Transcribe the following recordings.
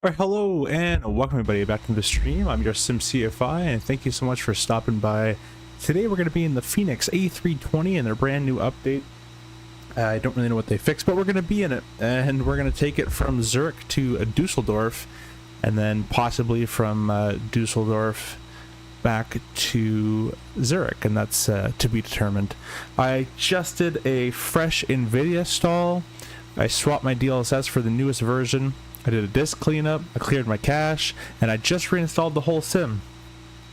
Alright, hello and welcome everybody back to the stream. I'm your SimCFI and thank you so much for stopping by. Today we're going to be in the Fenix A320 and their brand new update. I don't really know what they fixed, but we're going to be in it and we're going to take it from Zurich to Dusseldorf and then possibly from Dusseldorf back to Zurich, and that's to be determined. I just did a fresh NVIDIA install. I swapped my DLSS for the newest version. I did a disk cleanup, I cleared my cache, and I just reinstalled the whole sim.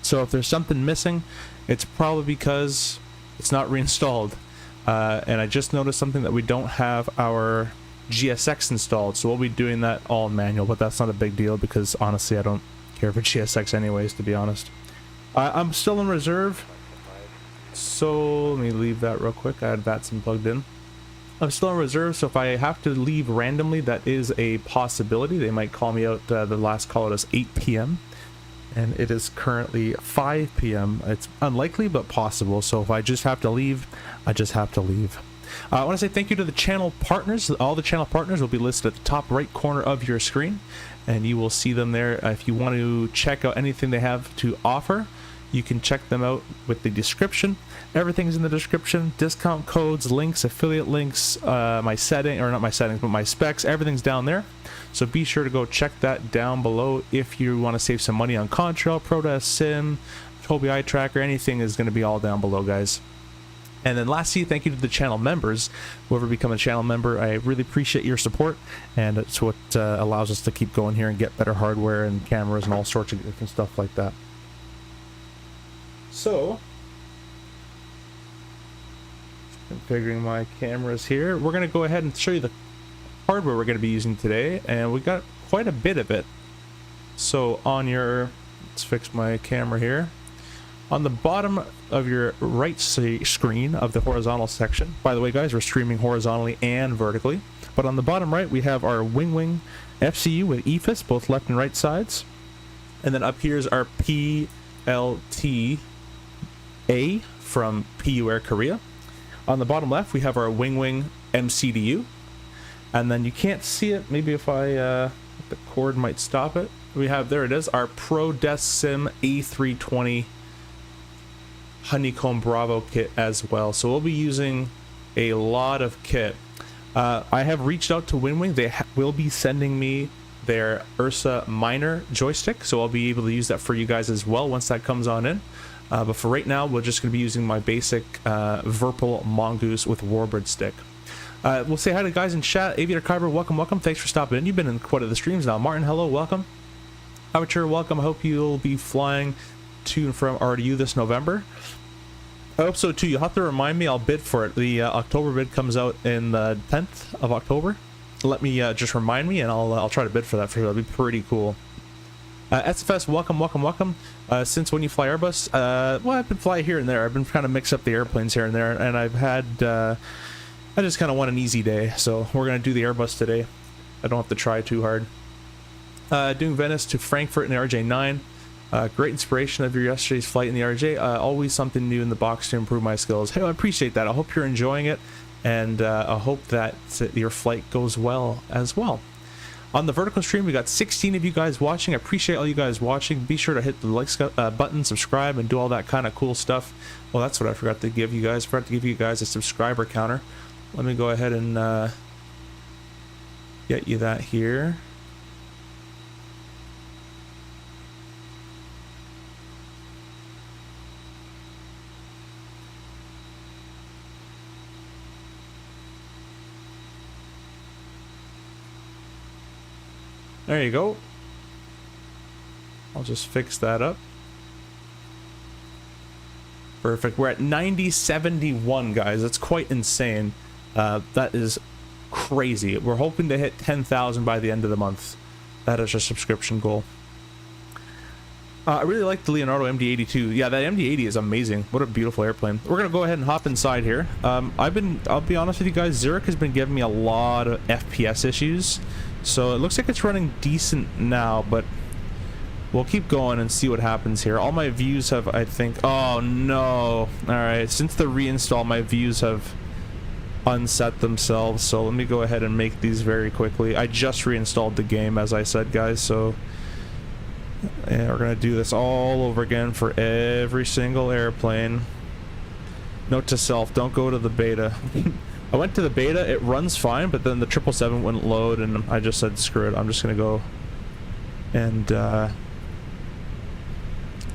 So if there's something missing, it's probably because it's not reinstalled. And I just noticed something that we don't have our GSX installed, so we'll be doing that all manual, but that's not a big deal because honestly I don't care for GSX anyways, to be honest. I'm still in reserve, so let me leave that real quick. I had that sim plugged in. I'm still in reserve, so if I have to leave randomly, that is a possibility. They might call me out. The last call is 8 p.m. and it is currently 5 p.m. It's unlikely, but possible. So if I just have to leave, I just have to leave. I want to say thank you to the channel partners. All the channel partners will be listed at the top right corner of your screen, and you will see them there. If you want to check out anything they have to offer, you can check them out with the description. Everything's in the description. Discount codes, links, affiliate links, my setting, or not my settings, but my specs, everything's down there. So be sure to go check that down below if you want to save some money on Contrail, Prodesk, Sim, Tobii Eye Tracker. Anything is going to be all down below, guys. And then lastly, thank you to the channel members. Whoever become a channel member, I really appreciate your support, and it's what allows us to keep going here and get better hardware and cameras and all sorts of different stuff like that. So, configuring my cameras here. We're going to go ahead and show you the hardware we're going to be using today, and we got quite a bit of it. So on your, let's fix my camera here. On the bottom of your right screen of the horizontal section, by the way guys, we're streaming horizontally and vertically, but on the bottom right we have our Winwing FCU with EFIS, both left and right sides, and then up here is our PLT A from PU Air Korea. On the bottom left we have our Winwing MCDU, and then you can't see it, maybe if I the cord might stop it, we have, there it is, our Prodesk Sim A320 Honeycomb Bravo kit as well. So we'll be using a lot of kit. I have reached out to Winwing. They will be sending me their Ursa Minor joystick, so I'll be able to use that for you guys as well once that comes on in. But for right now, we're just going to be using my basic Virpil Mongoose with Warbird stick. We'll say hi to guys in chat. Aviator Kyber, welcome, welcome. Thanks for stopping in. You've been in quite a the streams now. Martin, hello, welcome. Amateur, welcome. I hope you'll be flying to and from RDU this November. I hope so too. You'll have to remind me. I'll bid for it. The October bid comes out in the 10th of October. Let me just remind me, and I'll try to bid for that. For sure. That'll be pretty cool. SFS, welcome, welcome, welcome. Since when you fly Airbus? Well, I've been flying here and there. I've been kind of mix up the airplanes here and there, and I've had, I just kind of want an easy day, so we're going to do the Airbus today. I don't have to try too hard. Doing Venice to Frankfurt in the RJ9. Great inspiration of your yesterday's flight in the RJ. Always something new in the box to improve my skills. Hey, I appreciate that. I hope you're enjoying it, and I hope that your flight goes well as well. On the vertical stream, we got 16 of you guys watching. I appreciate all you guys watching. Be sure to hit the like button, subscribe, and do all that kind of cool stuff. Well, that's what I forgot to give you guys. I forgot to give you guys a subscriber counter. Let me go ahead and get you that here. There you go. I'll just fix that up. Perfect. We're at 9071, guys. That's quite insane. That is crazy. We're hoping to hit 10,000 by the end of the month. That is our subscription goal. I really like the Leonardo MD-82. Yeah, that MD-80 is amazing. What a beautiful airplane. We're gonna go ahead and hop inside here. I'll be honest with you guys, Zurich has been giving me a lot of FPS issues. So it looks like it's running decent now, but we'll keep going and see what happens here. All my views have, I think, oh no. Alright, since the reinstall, my views have unset themselves. So let me go ahead and make these very quickly. I just reinstalled the game, as I said, guys, so yeah, we're gonna do this all over again for every single airplane. Note to self, don't go to the beta. I went to the beta, it runs fine, but then the 777 wouldn't load, and I just said screw it, I'm just gonna go and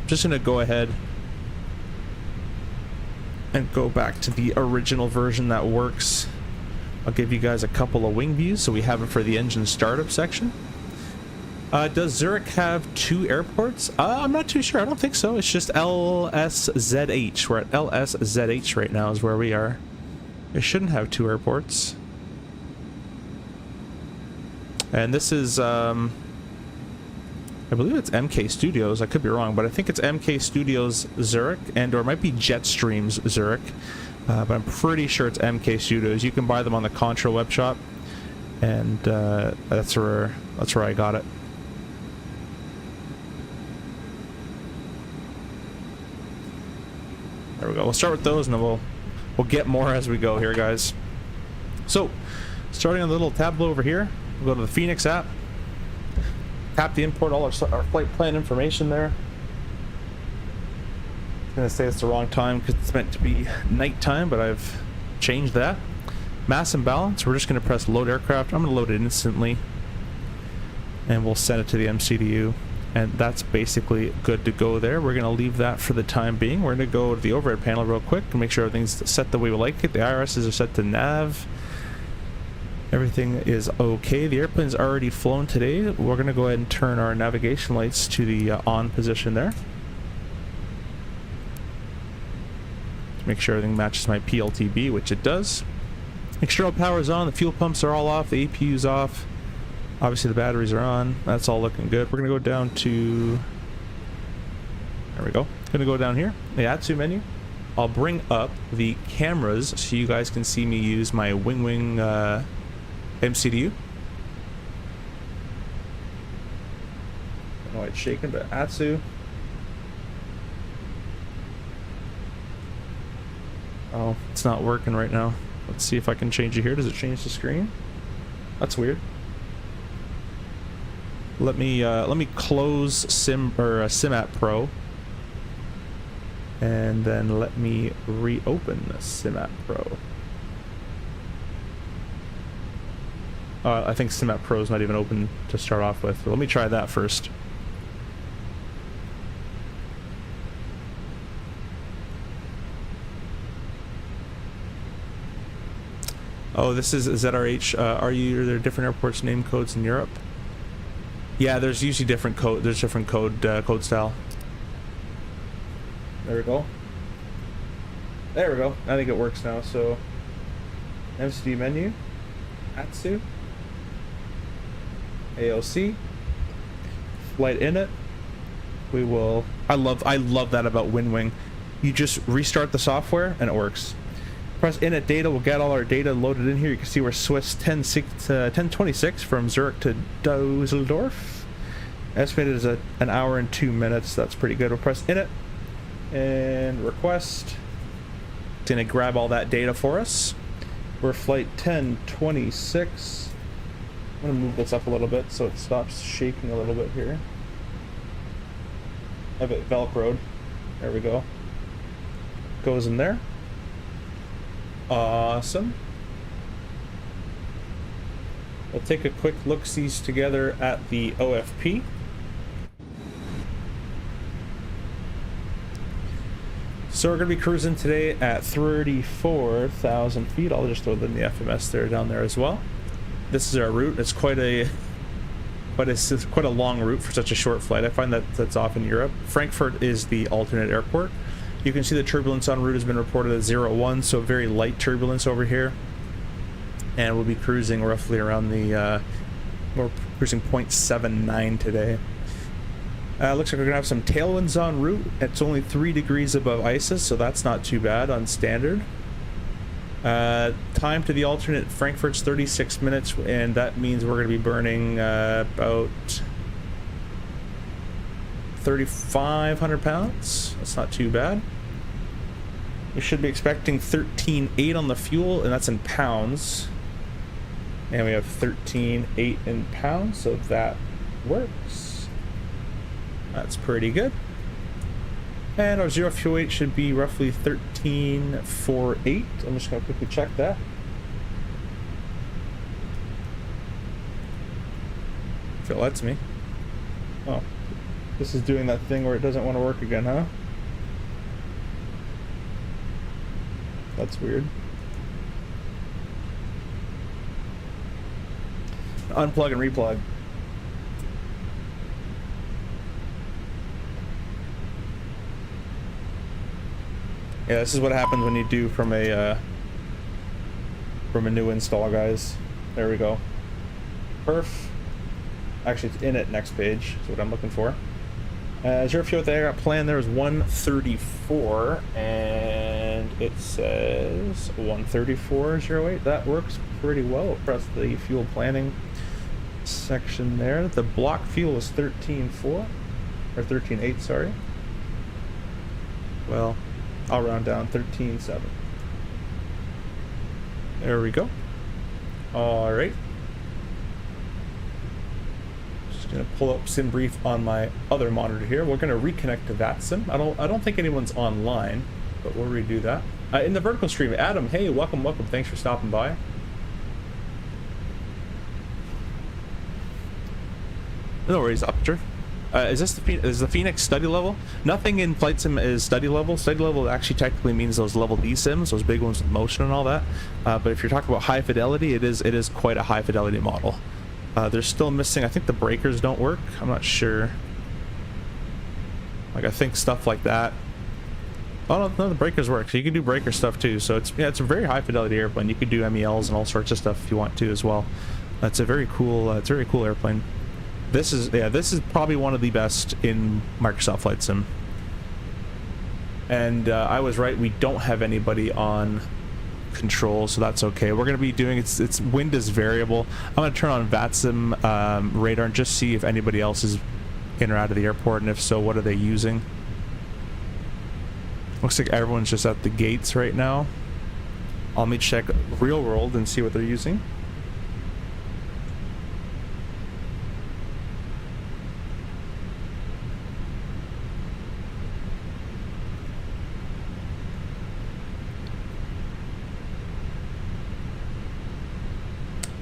just gonna go ahead and go back to the original version that works. I'll give you guys a couple of wing views so we have it for the engine startup section. Does Zurich have 2 airports? I'm not too sure. I don't think so. It's just LSZH. We're at LSZH right now is where we are. It shouldn't have 2 airports. And this is, I believe it's MK Studios. I could be wrong, but I think it's MK Studios Zurich, and or it might be Jetstreams Zurich. But I'm pretty sure it's MK Studios. You can buy them on the Contra web shop, and that's where I got it. There we go. We'll start with those, and then we'll get more as we go here, guys. So, starting on the little tableau over here, we'll go to the Fenix app. Tap to import all our flight plan information there. I'm gonna say it's the wrong time because it's meant to be nighttime, but I've changed that. Mass and balance. We're just gonna press load aircraft. I'm gonna load it instantly, and we'll send it to the MCDU. And that's basically good to go there. We're going to leave that for the time being. We're going to go to the overhead panel real quick and make sure everything's set the way we like it. The IRSs are set to nav. Everything is okay. The airplane's already flown today. We're going to go ahead and turn our navigation lights to the on position there. To make sure everything matches my PLTB, which it does. External power is on. The fuel pumps are all off. The APU's off. Obviously the batteries are on. That's all looking good. We're gonna go down to, there we go. Gonna go down here, the Atsu menu. I'll bring up the cameras so you guys can see me use my Winwing MCDU. I don't know why it's shaking, but Atsu. Oh, it's not working right now. Let's see if I can change it here. Does it change the screen? That's weird. Let me close SimApp Pro, and then let me reopen SimApp Pro. I think SimApp Pro is not even open to start off with. But let me try that first. Oh, this is ZRH. Are there different airports name codes in Europe? Yeah, there's usually different code. There's different code style. There we go. There we go. I think it works now. So, MCD menu, Atsu, AOC, flight init. We will. I love that about Winwing. You just restart the software and it works. Press init data. We'll get all our data loaded in here. You can see we're Swiss 1026 from Zurich to Dusseldorf. Estimated as an hour and 2 minutes. That's pretty good. We'll press init and request. It's gonna grab all that data for us. We're flight 1026. I'm gonna move this up a little bit so it stops shaking a little bit here. I have it velcroed. There we go. Goes in there. Awesome. We'll take a quick look-sees together at the OFP. So we're going to be cruising today at 34,000 feet. I'll just throw in the FMS there down there as well. This is our route. It's quite a long route for such a short flight. I find that that's off in Europe. Frankfurt is the alternate airport. You can see the turbulence en route has been reported as 01, so very light turbulence over here. And we'll be cruising roughly around the, we're cruising 0.79 today. Looks like we're going to have some tailwinds en route. It's only 3 degrees above ISIS, so that's not too bad on standard. Time to the alternate Frankfurt's 36 minutes, and that means we're going to be burning about 3,500 pounds. That's not too bad. We should be expecting 13.8 on the fuel, and that's in pounds. And we have 13.8 in pounds, so that works. That's pretty good. And our zero fuel weight should be roughly 13.48. I'm just gonna quickly check that. If it lets me. Oh, this is doing that thing where it doesn't want to work again, huh? That's weird. Unplug and replug. Yeah, this is what happens when you do from a new install, guys. There we go. Perf. Actually, it's in it next page. That's what I'm looking for. Zero fuel that I got planned there is 134, and it says 134.08. That works pretty well. We'll press the fuel planning section there. The block fuel is 13.4 or 13.8, sorry. Well, I'll round down 13.7. There we go. All right. Just gonna pull up SimBrief on my other monitor here. We're gonna reconnect to that sim. I don't think anyone's online, but we'll redo that. In the vertical stream, Adam, hey, welcome. Thanks for stopping by. No worries, Upter. Is the Fenix study level? Nothing in Flight Sim is study level. Study level actually technically means those level D sims, those big ones with motion and all that. But if you're talking about high fidelity, it is quite a high fidelity model. They're still missing. I think the breakers don't work. I'm not sure. Like I think stuff like that. Oh no, the breakers work. So you can do breaker stuff too. So it's a very high fidelity airplane. You could do MELs and all sorts of stuff if you want to as well. It's a very cool. It's a very cool airplane. This is probably one of the best in Microsoft Flight Sim. And I was right, we don't have anybody on control, so that's okay. We're going to be doing, its wind is variable. I'm going to turn on VATSIM radar and just see if anybody else is in or out of the airport, and if so, what are they using? Looks like everyone's just at the gates right now. Let me check real world and see what they're using.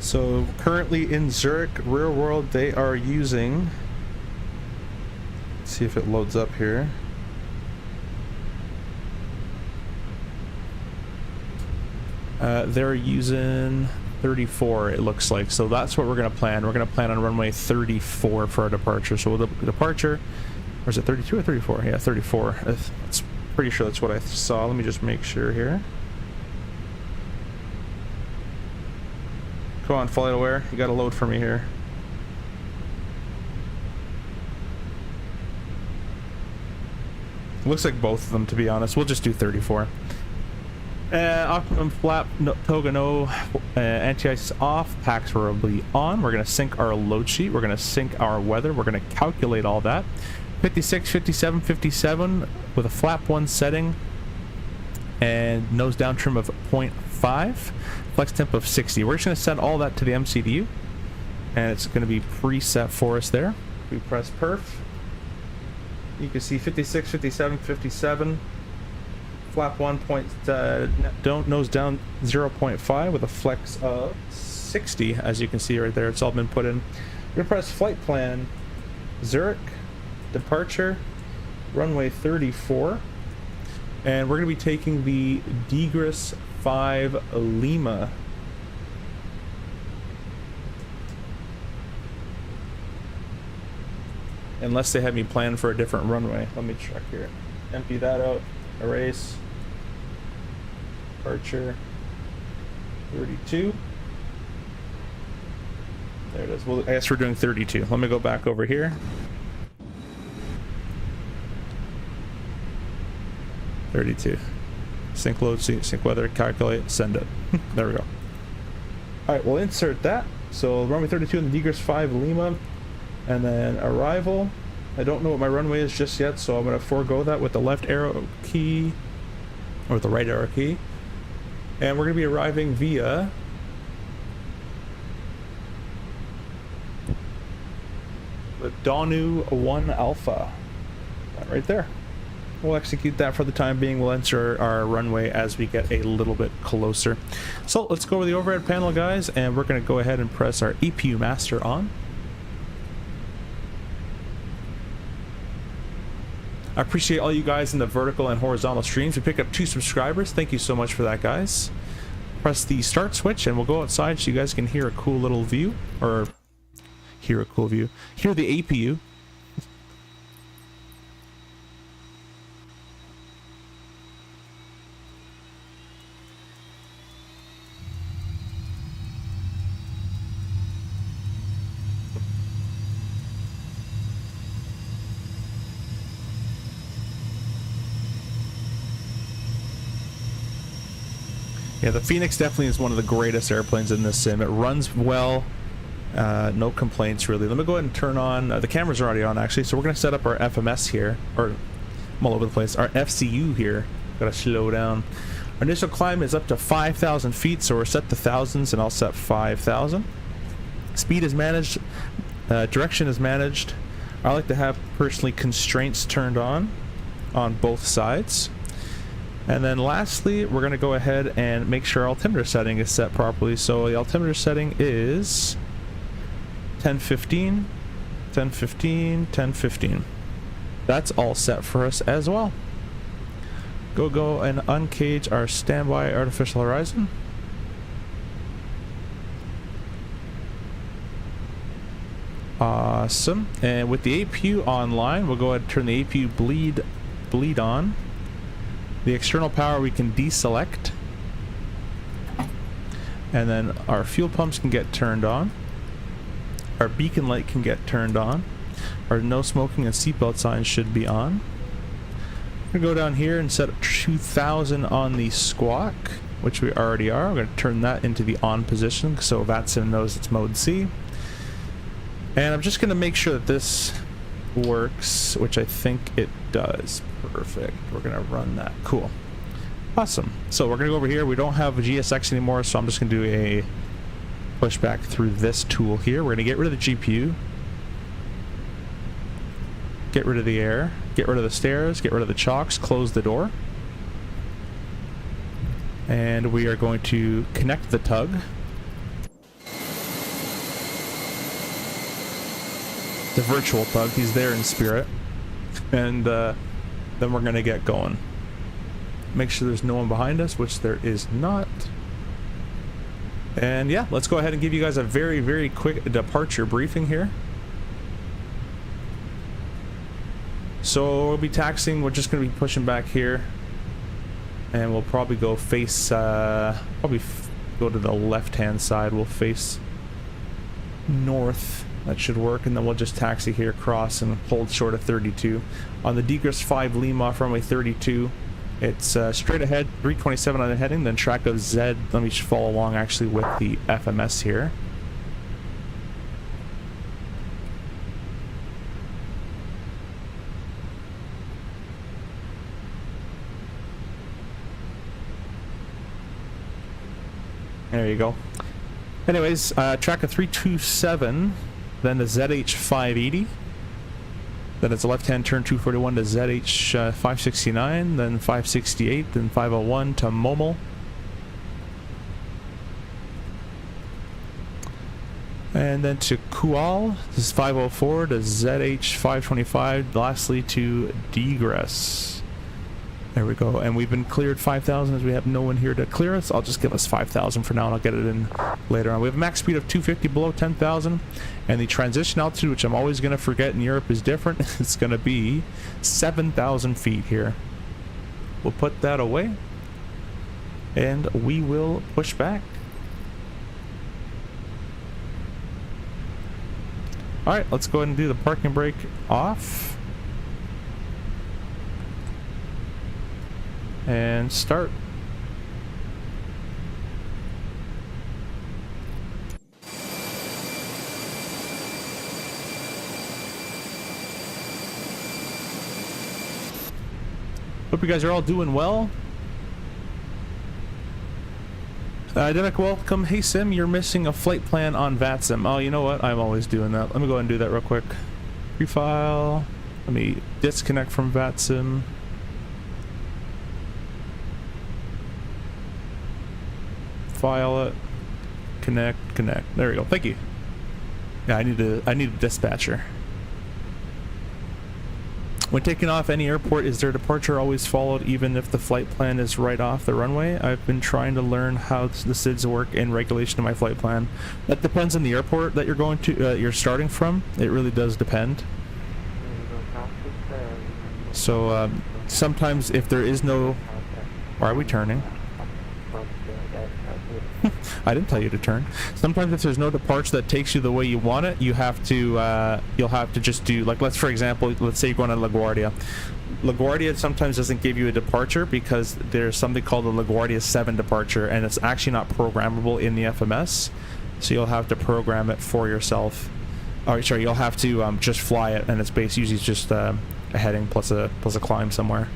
So currently in Zurich real world they are using, let's see if it loads up here. They're using 34, it looks like. So that's what we're going to plan. We're going to plan on runway 34 for our departure. So the departure, or is it 32 or 34? Yeah, 34. It's pretty sure that's what I saw. Let me just make sure here. Come on, flight aware. You got to load for me here. Looks like both of them, to be honest. We'll just do 34. Optimum flap, no, toga no, anti-ice off, packs variably on. We're going to sync our load sheet. We're going to sync our weather. We're going to calculate all that. 56, 57, 57 with a flap 1 setting and nose down trim of 0.5, flex temp of 60. We're just going to set all that to the MCDU, and it's going to be preset for us there. We press perf. You can see 56, 57, 57. Flap 1 point, don't nose down 0.5 with a flex of 60, as you can see right there. It's all been put in. We're going to press flight plan, Zurich, departure, runway 34. And we're going to be taking the Digris 5 Lima. Unless they have me planned for a different runway. Let me check here. Empty that out. Erase. Departure 32. There it is. Well, I guess we're doing 32. Let me go back over here. 32. Sync load, sync weather, calculate, send it. There we go. Alright, we'll insert that. So runway 32 in the Digris 5 Lima. And then arrival. I don't know what my runway is just yet, so I'm going to forego that with the left arrow key. or the right arrow key. And we're going to be arriving via the Donu 1 Alpha. That right there. We'll execute that for the time being. We'll enter our runway as we get a little bit closer. So let's go over the overhead panel, guys, and we're going to go ahead and press our EPU master on. I appreciate all you guys in the vertical and horizontal streams. We picked up 2 subscribers. Thank you so much for that, guys. Press the start switch and we'll go outside so you guys can hear a cool little view, or hear a cool view. Hear the APU. Yeah, the Fenix definitely is one of the greatest airplanes in this sim. It runs well, no complaints really. Let me go ahead and turn on, the cameras are already on actually, so we're going to set up our FMS here, or I'm all over the place, our FCU here. Gotta slow down. Our initial climb is up to 5,000 feet, so we're set to thousands, and I'll set 5,000. Speed is managed, direction is managed. I like to have personally constraints turned on both sides. And then lastly, we're going to go ahead and make sure our altimeter setting is set properly. So the altimeter setting is 1015, 1015, 1015. That's all set for us as well. Go and uncage our standby artificial horizon. Awesome. And with the APU online, we'll go ahead and turn the APU bleed on. The external power we can deselect, and then our fuel pumps can get turned on, our beacon light can get turned on, our no smoking and seatbelt signs should be on. I'm going to go down here and set 2000 on the squawk, which we already are. I'm going to turn that into the on position so VATSIM knows it's mode C. And I'm just going to make sure that this works, which I think it does. Perfect. We're gonna run that. Cool. Awesome. So we're gonna go over here. We don't have a GSX anymore, so I'm just gonna do a pushback through this tool here. We're gonna get rid of the GPU, get rid of the air, get rid of the stairs, get rid of the chocks, close the door, and we are going to connect the tug. The virtual tug, he's there in spirit, and then we're gonna get going. Make sure there's no one behind us, which there is not. And yeah, let's go ahead and give you guys a very quick departure briefing here. So we'll be taxiing, we're just gonna be pushing back here, and we'll probably go face go to the left hand side. We'll face north. That should work, and then we'll just taxi here across and hold short of 32. On the Degris 5 Lima off runway 32, it's straight ahead, 327 on the heading, then track of Z. Let me just follow along actually with the FMS here. There you go. Anyways, track of 327. Then the ZH-580, then it's a left-hand turn 241 to ZH-569, then 568, then 501 to Momel. And then to Kual, this is 504 to ZH-525, lastly to Degris. There we go, and we've been cleared 5,000 as we have no one here to clear us. I'll just give us 5,000 for now and I'll get it in later on. We have a max speed of 250 below 10,000, and the transition altitude, which I'm always going to forget in Europe, is different. It's going to be 7,000 feet here. We'll put that away and we will push back. Alright, let's go ahead and do the parking brake off. And start. Hope you guys are all doing well. Demic, welcome. Hey Sim, you're missing a flight plan on VATSIM. Oh, you know what? I'm always doing that. Let me go ahead and do that real quick. Refile. Let me disconnect from VATSIM. File it. Connect. There we go. Thank you. Yeah, I need a dispatcher. When taking off any airport, is their departure always followed even if the flight plan is right off the runway? I've been trying to learn how the SIDs work in regulation of my flight plan. That depends on the airport that you're going to, you're starting from. It really does depend. So sometimes if there is no... Why are we turning? I didn't tell you to turn. Sometimes if there's no departure that takes you the way you want it, you have to you'll have to just do, like, for example, let's say you're going to LaGuardia. LaGuardia sometimes doesn't give you a departure because there's something called the LaGuardia 7 departure, and it's actually not programmable in the FMS, so you'll have to program it for yourself. Oh, sorry, you'll have to just fly it, and it's usually just a heading plus a climb somewhere.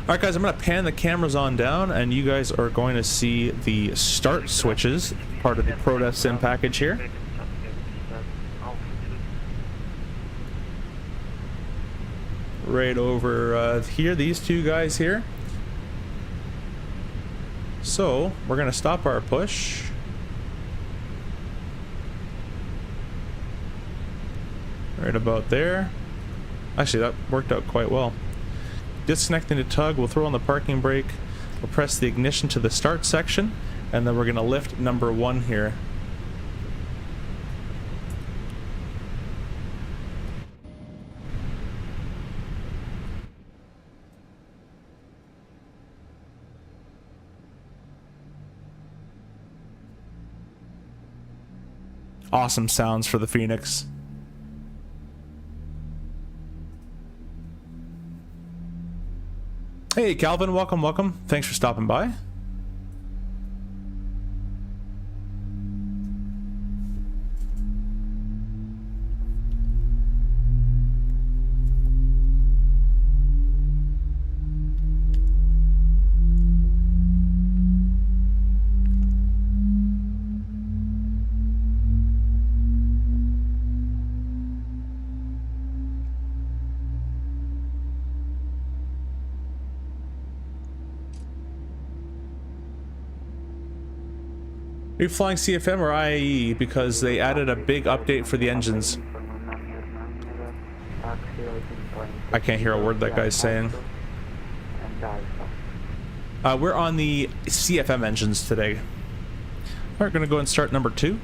Alright guys, I'm going to pan the cameras on down, and you guys are going to see the start switches, part of the Prodev Sim package here. Right over here, these two guys here. So, we're going to stop our push. Right about there. Actually, that worked out quite well. Disconnecting the tug, we'll throw on the parking brake, we'll press the ignition to the start section, and then we're going to lift number 1 here. Awesome sounds for the Fenix. Hey Calvin, welcome. Thanks for stopping by. Are you flying CFM or IAE? Because they added a big update for the engines. I can't hear a word that guy's saying. We're on the CFM engines today. Alright, gonna go and start number 2.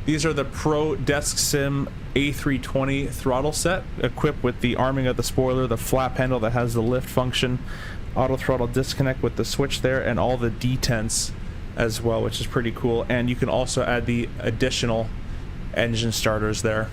These are the Pro Desk Sim A320 throttle set, equipped with the arming of the spoiler, the flap handle that has the lift function, auto throttle disconnect with the switch there, and all the detents as well, which is pretty cool. And you can also add the additional engine starters there.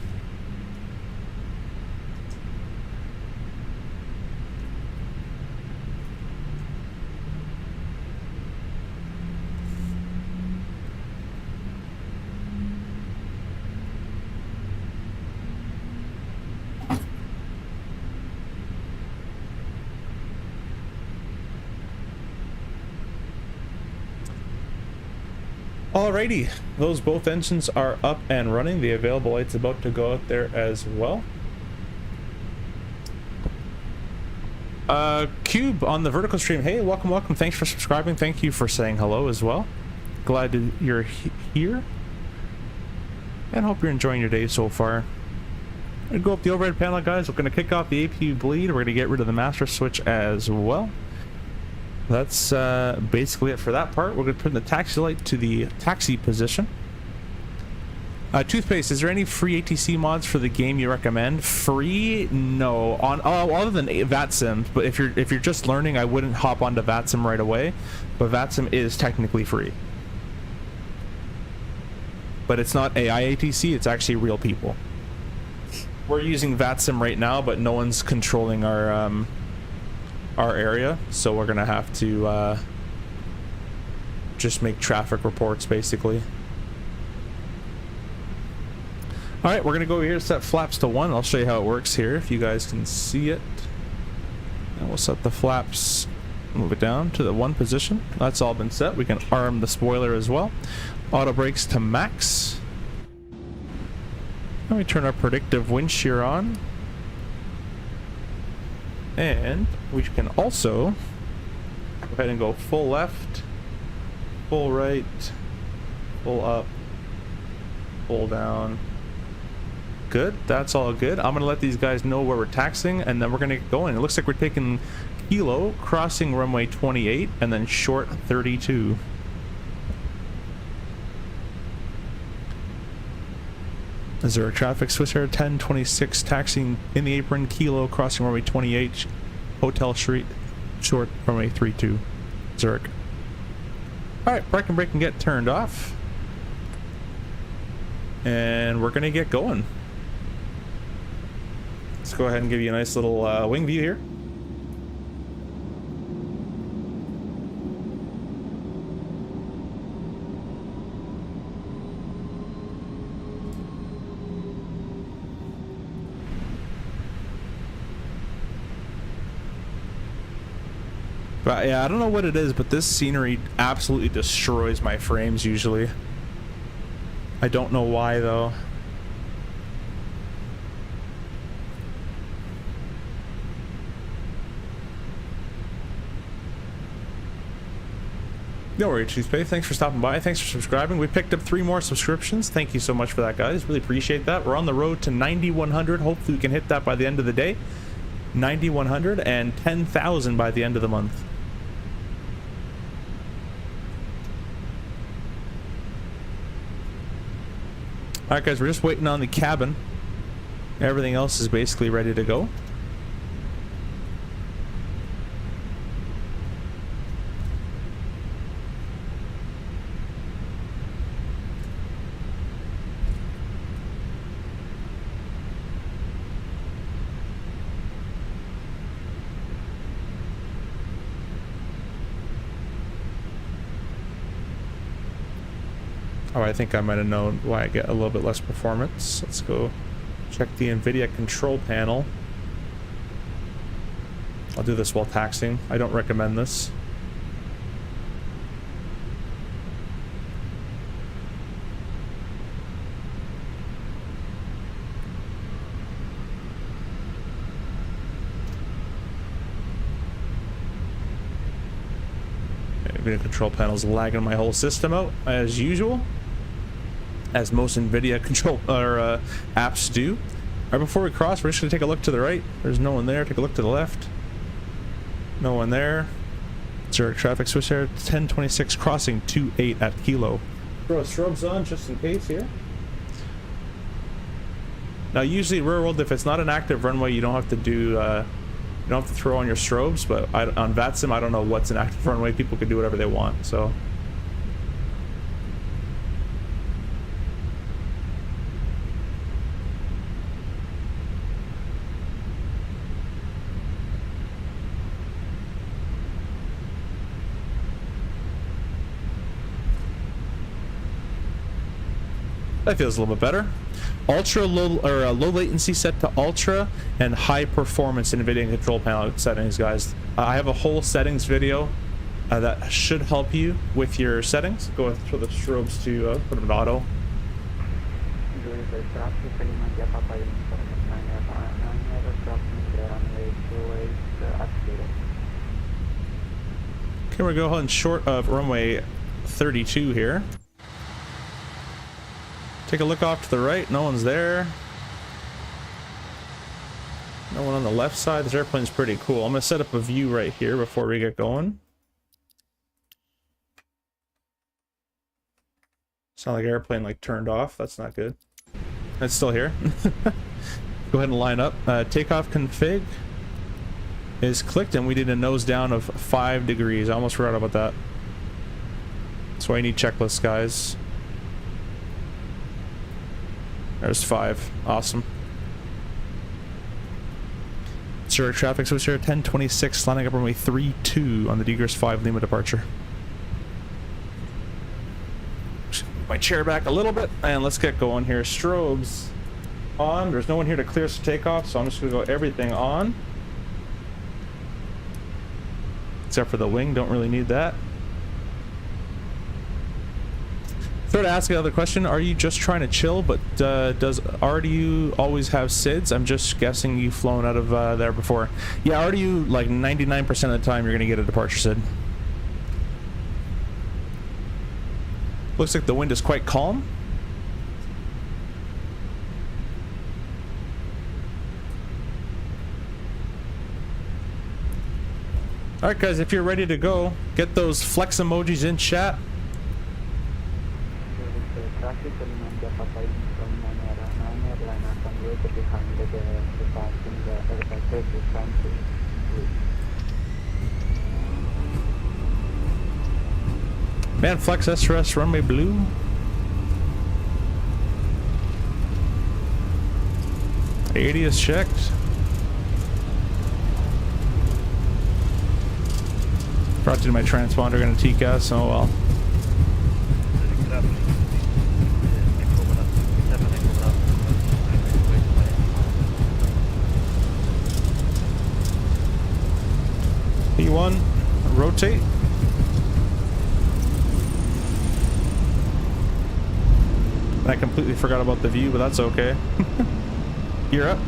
Alrighty, those both engines are up and running. The available light's about to go out there as well. Cube on the vertical stream. Hey, welcome. Thanks for subscribing. Thank you for saying hello as well. Glad you're here. And hope you're enjoying your day so far. I'm gonna go up the overhead panel, guys. We're gonna kick off the APU bleed. We're gonna get rid of the master switch as well. That's basically it for that part. We're going to turn the taxi light to the taxi position. Toothpaste, is there any free ATC mods for the game you recommend? Free? No. Other than VATSIM, but if you're just learning, I wouldn't hop onto VATSIM right away. But VATSIM is technically free. But it's not AI ATC, it's actually real people. We're using VATSIM right now, but no one's controlling our area, so we're gonna have to just make traffic reports basically. Alright, we're gonna go here, set flaps to 1. I'll show you how it works here if you guys can see it. And we'll set the flaps, move it down to the 1 position. That's all been set. We can arm the spoiler as well. Auto brakes to max. And we turn our predictive wind shear on. And we can also go ahead and go full left, full right, full up, full down. Good, that's all good. I'm gonna let these guys know where we're taxiing, and then we're gonna get going. It looks like we're taking Kilo, crossing runway 28, and then short 32. Is there a traffic Swiss Air 1026 taxiing in the apron, Kilo, crossing runway 28, Hotel Street, short runway 32, Zurich. Alright, park and brake can get turned off. And we're gonna get going. Let's go ahead and give you a nice little wing view here. But yeah, I don't know what it is, but this scenery absolutely destroys my frames usually. I don't know why though. No worries, Cheesepay. Thanks for stopping by. Thanks for subscribing. We picked up 3 more subscriptions. Thank you so much for that, guys. Really appreciate that. We're on the road to 9,100. Hopefully we can hit that by the end of the day. 9,100 and 10,000 by the end of the month. Alright guys, we're just waiting on the cabin. Everything else is basically ready to go. Oh, I think I might have known why I get a little bit less performance. Let's go check the NVIDIA control panel. I'll do this while taxiing. I don't recommend this. NVIDIA control panel's lagging my whole system out as usual, as most NVIDIA control or apps do. Right before we cross, we're just gonna take a look to the right. There's no one there. Take a look to the left. No one there. Zurich traffic, Swiss Air 1026 crossing 28 at Kilo. Throw strobes on just in case here. Now usually real world, if it's not an active runway, you don't have to do you don't have to throw on your strobes, but on VATSIM I don't know what's an active runway. People can do whatever they want, so. That feels a little bit better. Ultra low or low latency set to ultra, and high performance NVIDIA control panel settings, guys. I have a whole settings video that should help you with your settings. Go for the strobes to put them in auto. Okay, we're going short of runway 32 here. Take a look off to the right. No one's there. No one on the left side. This airplane's pretty cool. I'm gonna set up a view right here before we get going. Sound like airplane like turned off. That's not good. It's still here. Go ahead and line up. Takeoff config is clicked, and we did a nose down of 5 degrees. I almost forgot about that. That's why you need checklists, guys. There's 5. Awesome. Zurich traffic, Swiss Air 1026, landing up runway 32 on the Degers 5 Lima departure. Just move my chair back a little bit, and let's get going here. Strobes on. There's no one here to clear us for takeoff, so I'm just gonna go everything on. except for the wing. Don't really need that. Sort of ask another question. Are you just trying to chill, but does RDU always have SIDS? I'm just guessing you've flown out of there before. Yeah, RDU, like 99% of the time you're going to get a departure SID. Looks like the wind is quite calm. Alright guys, if you're ready to go, get those flex emojis in chat. Man, flex SRS runway blue. AD is checked. Brought to my transponder, gonna TCAS, oh well. P1, rotate. I completely forgot about the view, but that's okay. You're up.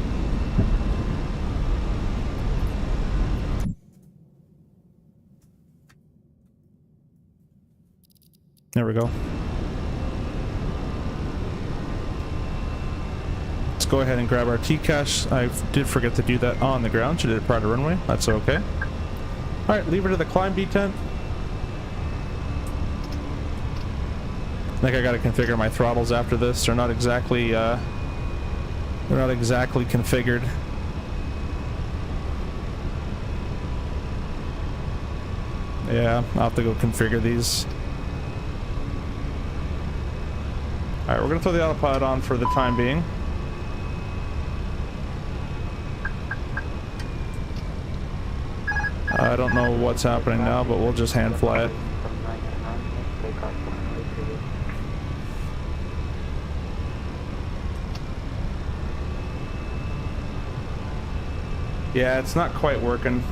There we go. Let's go ahead and grab our TCAS. I did forget to do that on the ground. Should have did it prior to runway. That's okay. Alright, leave her to the climb B10. I think I gotta configure my throttles after this. They're not exactly configured. Yeah, I'll have to go configure these. Alright, we're gonna throw the autopilot on for the time being. I don't know what's happening now, but we'll just hand fly it. Yeah, it's not quite working.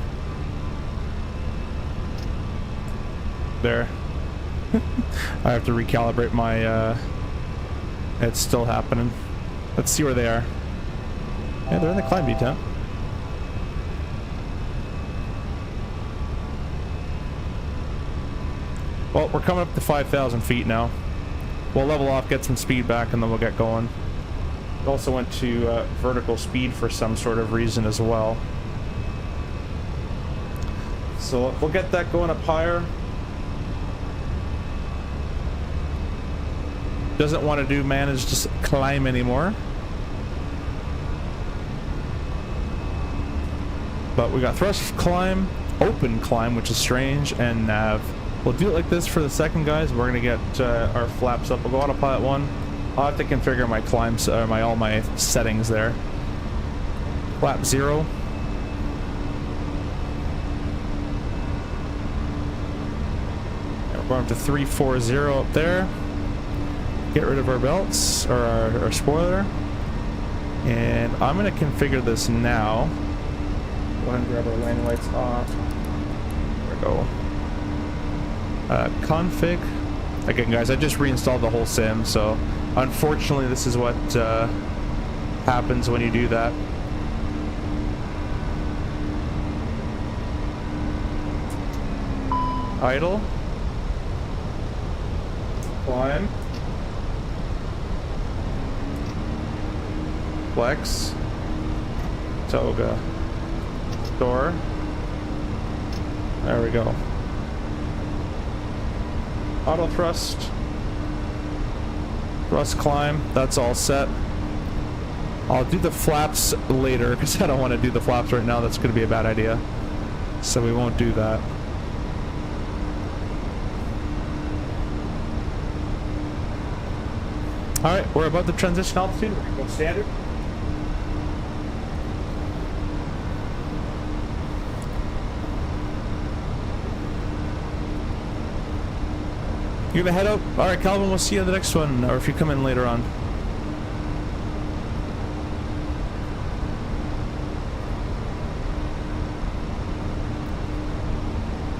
There. I have to recalibrate my, it's still happening. Let's see where they are. Yeah, they're in the climb B10. Well, we're coming up to 5,000 feet now. We'll level off, get some speed back, and then we'll get going. It also went to vertical speed for some sort of reason as well. So we'll get that going up higher. Doesn't want to manage to climb anymore. But we got thrust climb, open climb, which is strange, and nav. We'll do it like this for the second, guys. We're gonna get our flaps up. We'll go autopilot 1. I'll have to configure my climbs, all my settings there. Flap 0. And we're going to 340 up there. Get rid of our belts, or our spoiler. And I'm gonna configure this now. Go ahead and grab our landing lights off. There we go. Config. Again, guys, I just reinstalled the whole sim, so unfortunately this is what happens when you do that. Idle. Climb. Flex. Toga. Door. There we go. Auto thrust. Thrust climb. That's all set. I'll do the flaps later because I don't want to do the flaps right now. That's going to be a bad idea. So we won't do that. Alright, we're above the transition altitude. We're going to go standard. You're gonna head out? Alright, Calvin, we'll see you on the next one, or if you come in later on.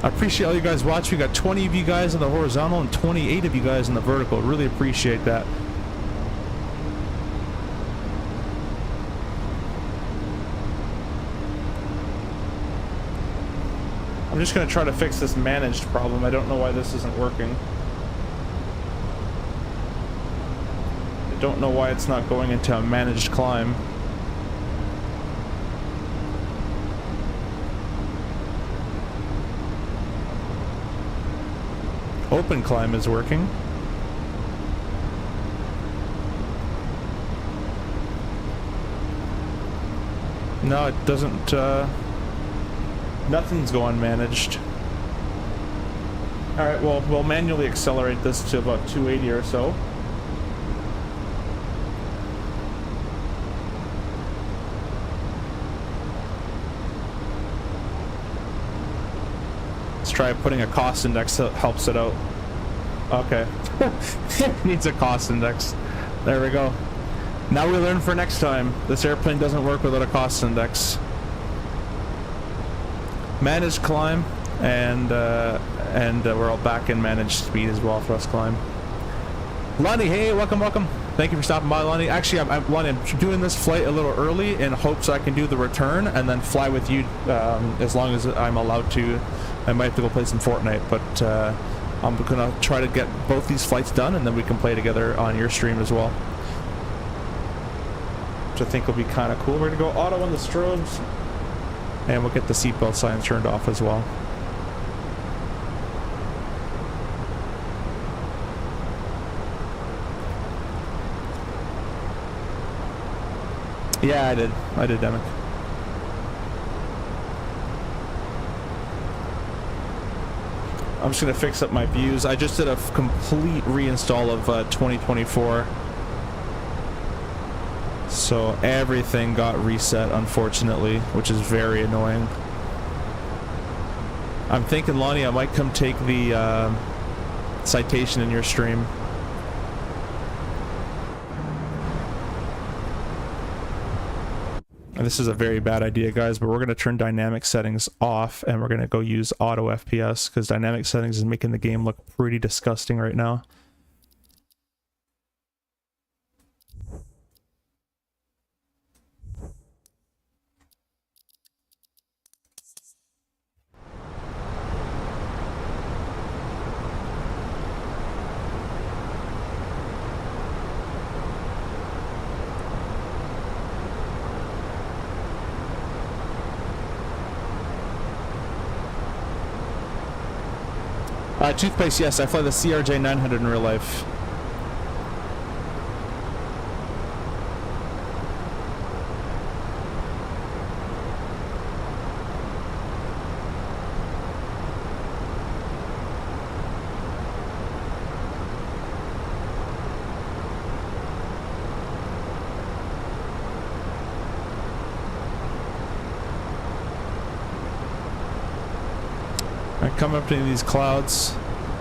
I appreciate all you guys watching. We got 20 of you guys in the horizontal and 28 of you guys in the vertical. Really appreciate that. I'm just going to try to fix this managed problem. I don't know why this isn't working. I don't know why it's not going into a managed climb. Open climb is working. No, it doesn't, nothing's going managed. Alright, well, we'll manually accelerate this to about 280 or so. Let's try putting a cost index that helps it out. Okay. It needs a cost index. There we go. Now we learn for next time. This airplane doesn't work without a cost index. Managed climb, and we're all back in managed speed as well, thrust climb. Lonnie, hey, welcome. Thank you for stopping by, Lonnie. Actually, Lonnie, I'm doing this flight a little early in hopes I can do the return and then fly with you as long as I'm allowed to. I might have to go play some Fortnite, but I'm gonna try to get both these flights done, and then we can play together on your stream as well, which I think will be kind of cool. We're gonna go auto on the strobes, and we'll get the seatbelt signs turned off as well. Yeah, I did, Demick. I'm just gonna fix up my views. I just did a complete reinstall of 2024. So everything got reset, unfortunately, which is very annoying. I'm thinking, Lonnie, I might come take the citation in your stream. And this is a very bad idea, guys, but we're going to turn dynamic settings off, and we're going to go use auto FPS, because dynamic settings is making the game look pretty disgusting right now. Toothpaste, yes, I fly the CRJ 900 in real life. I come up to these clouds.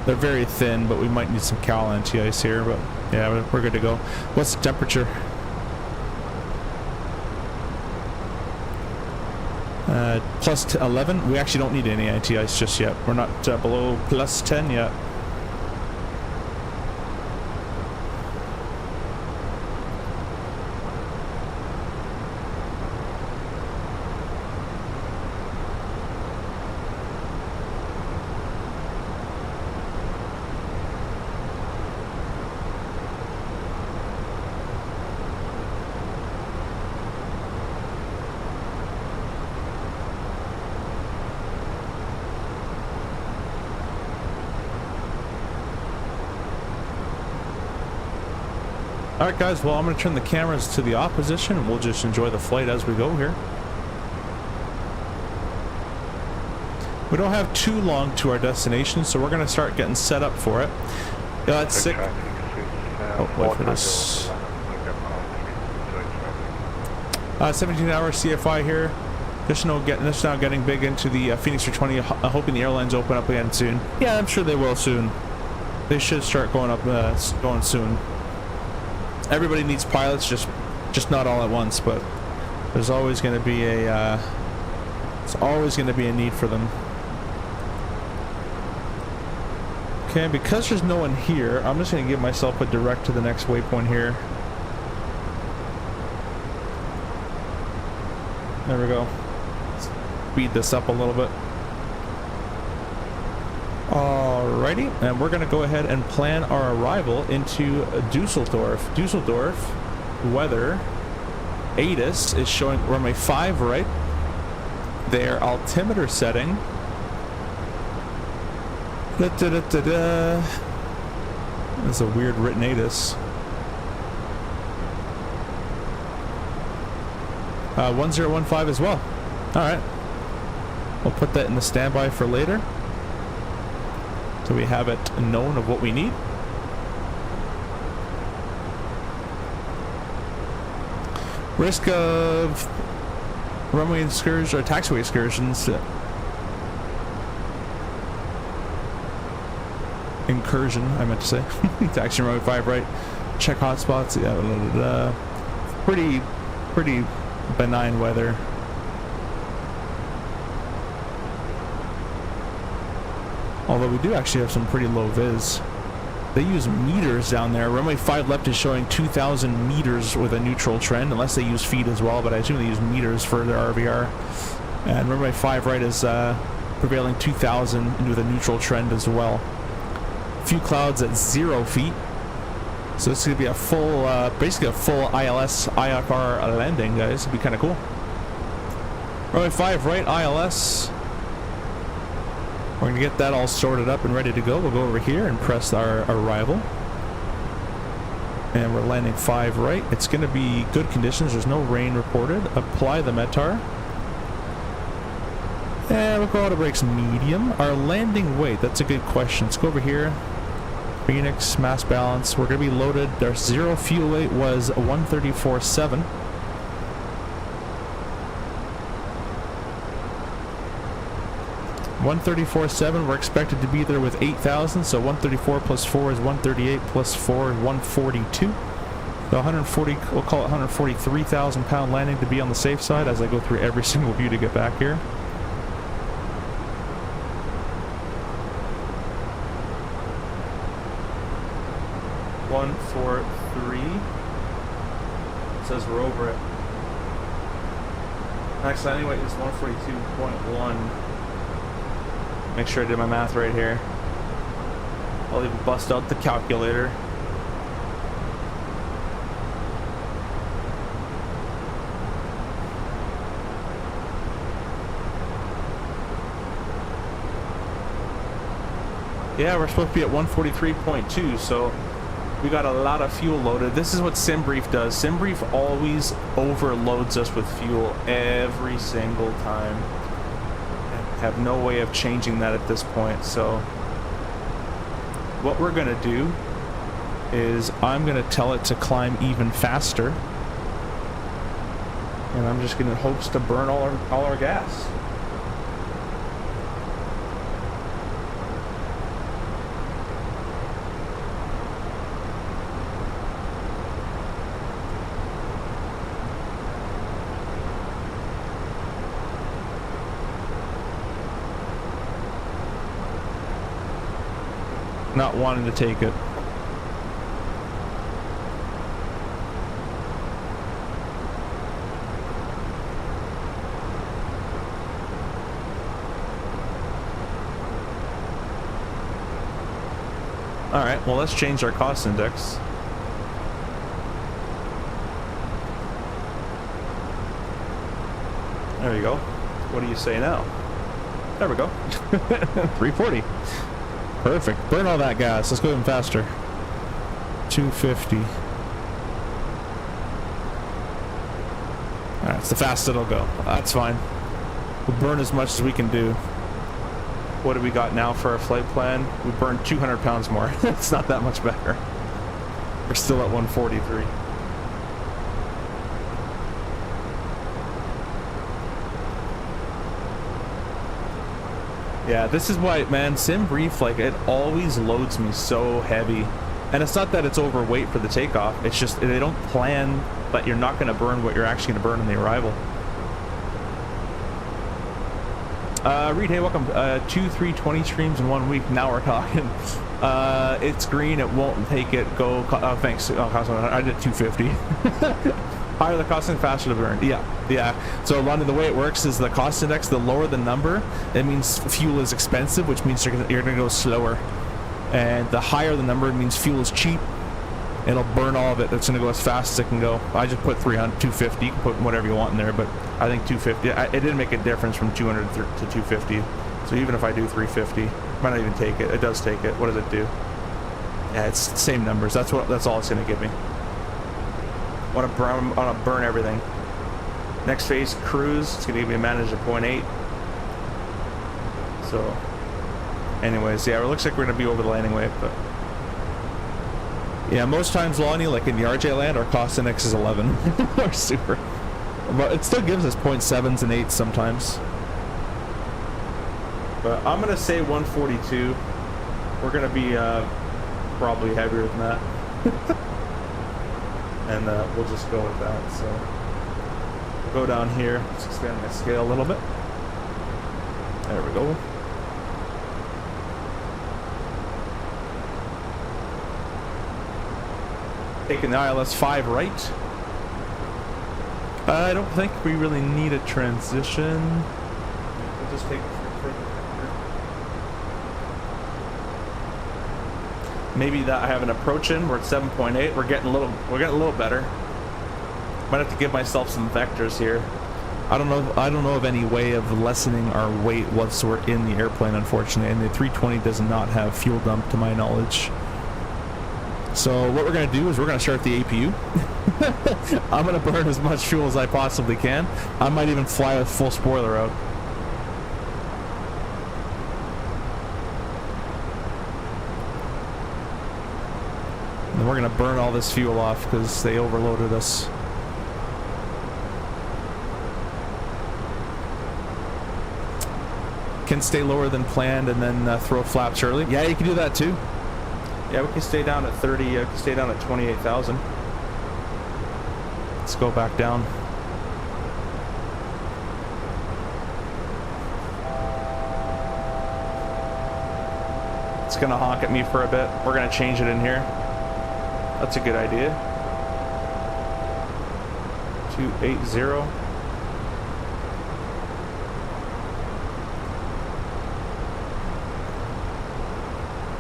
They're very thin, but we might need some Cal anti-ice here, but yeah, we're good to go. What's the temperature? Plus 11. We actually don't need any anti-ice just yet. We're not below plus 10 yet. Alright guys, well I'm going to turn the cameras to the opposition and we'll just enjoy the flight as we go here. We don't have too long to our destination, so we're going to start getting set up for it. Yeah, that's sick. Oh, wait for this. 17-hour CFI here. Just now getting big into the Fenix A320, hoping the airlines open up again soon. Yeah, I'm sure they will soon. They should start going up, going soon. Everybody needs pilots, just not all at once, but there's always going to be a, it's always going to be a need for them. Okay, because there's no one here, I'm just going to give myself a direct to the next waypoint here. There we go. Speed this up a little bit. Alrighty, and we're going to go ahead and plan our arrival into Dusseldorf. Dusseldorf, weather, ATIS is showing runway 5 right. Their altimeter setting. That's a weird written ATIS. 1015 as well. Alright. We'll put that in the standby for later, so we have it known of what we need. Risk of runway excursions or taxiway excursions. Incursion, I meant to say. Taxi runway 5 right. Check hotspots. Yeah, pretty benign weather. Although we do actually have some pretty low vis. They use meters down there. Runway 5 left is showing 2,000 meters with a neutral trend, unless they use feet as well, but I assume they use meters for their RVR. And runway 5 right is prevailing 2,000 with a neutral trend as well. A few clouds at 0 feet. So this is going to be a full, basically a full ILS IFR landing, guys. It'd be kind of cool. Runway 5 right, ILS. We're going to get that all sorted up and ready to go. We'll go over here and press our arrival. And we're landing 5 right. It's going to be good conditions. There's no rain reported. Apply the METAR. And we'll go auto brakes medium. Our landing weight, that's a good question. Let's go over here. Fenix, mass balance. We're going to be loaded. Our 0 fuel weight was 134.7. We're expected to be there with 8,000, so 134 plus 4 is 138 plus 4 is 142. So 140, we'll call it 143,000 pound landing to be on the safe side as I go through every single view to get back here. One, 4, 3. It says we're over it. Max landing weight is 142.1. Make sure I did my math right here. I'll even bust out the calculator. Yeah, we're supposed to be at 143.2, so we got a lot of fuel loaded. This is what SimBrief does. SimBrief always overloads us with fuel every single time. Have no way of changing that at this point. So what we're gonna do is I'm gonna tell it to climb even faster, and I'm just gonna hopes to burn all our gas. Not wanting to take it. Alright, well, let's change our cost index. There we go. What do you say now? There we go. 340. Perfect. Burn all that gas. Let's go even faster. 250. Alright, it's the fastest it'll go. That's fine. We'll burn as much as we can do. What do we got now for our flight plan? We burned 200 pounds more. It's not that much better. We're still at 143. Yeah, this is why, man, SimBrief, like, it always loads me so heavy. And it's not that it's overweight for the takeoff, it's just they don't plan that you're not going to burn what you're actually going to burn on the arrival. Reed, hey, welcome. 2 320 streams in 1 week. Now we're talking. It's green. It won't take it. Go. Oh, thanks. Oh, I did 250. Higher the cost and faster the burn. Yeah. So, Lonnie, the way it works is the cost index, the lower the number, it means fuel is expensive, which means you're going to go slower. And the higher the number, it means fuel is cheap. It'll burn all of it. It's going to go as fast as it can go. I just put 300, 250. You can put whatever you want in there, but I think 250. It didn't make a difference from 200 to 250. So even if I do 350, might not even take it. It does take it. What does it do? Yeah, it's the same numbers. That's all it's going to give me. Want to burn everything. Next phase, cruise. It's going to give me a manage at 0.8. So, anyways, yeah, it looks like we're going to be over the landing weight, but. Yeah, most times, Lonnie, like in the RJ land, our cost index is 11 or super. But it still gives us 0.7s and 8s sometimes. But I'm going to say 142. We're going to be probably heavier than that. And we'll just go with that. So we'll go down here. Let's expand my scale a little bit. There we go. Taking the ILS 5 right. I don't think we really need a transition. We'll just take it further. Maybe that I have an approach in. We're at 7.8. We're getting a little better. Might have to give myself some vectors here. I don't know of any way of lessening our weight once we're in the airplane, unfortunately. And the 320 does not have fuel dump, to my knowledge. So what we're going to do is we're going to start the APU. I'm going to burn as much fuel as I possibly can. I might even fly with full spoiler out. And then we're going to burn all this fuel off because they overloaded us. Can stay lower than planned and then throw flaps early. Yeah, you can do that too. Yeah, we can stay down at 30, we can stay down at 28,000. Let's go back down. It's gonna honk at me for a bit. We're gonna change it in here. That's a good idea. 280.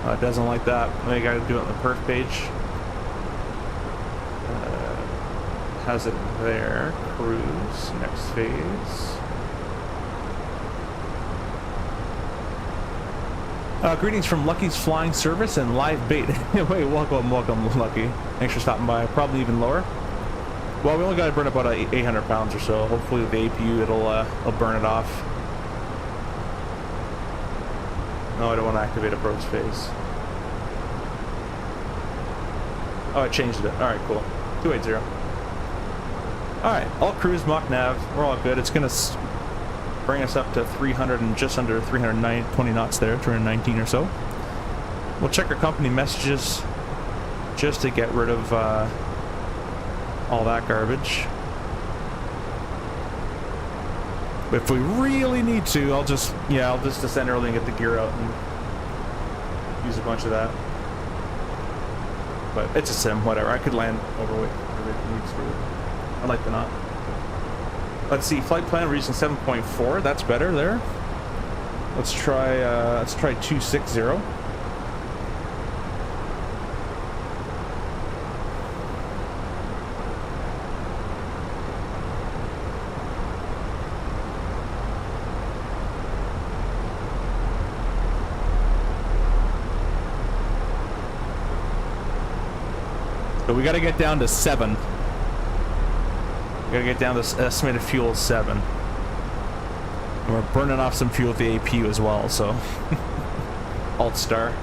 It doesn't like that. Now you gotta do it on the perf page. Has it there. Cruise. Next phase. Greetings from Lucky's Flying Service and Live Bait. Wait, welcome, Lucky. Thanks for stopping by. Probably even lower. Well, we only got to burn about 800 pounds or so. Hopefully with the APU, it'll burn it off. No, I don't want to activate approach phase. Oh, I changed it. All right, cool. 280. All right, all cruise, Mach nav. We're all good. It's going to bring us up to 300 and just under 320 knots there, 319 or so. We'll check our company messages just to get rid of all that garbage. If we really need to, I'll just descend early and get the gear out and use a bunch of that. But it's a sim, whatever. I could land overweight if it needs to. I'd like to not. Let's see, flight plan reaching 7.4. That's better there. Let's try 260. So we got to get down to 7. We got to get down to estimated fuel 7. And we're burning off some fuel with the APU as well, so Alt star.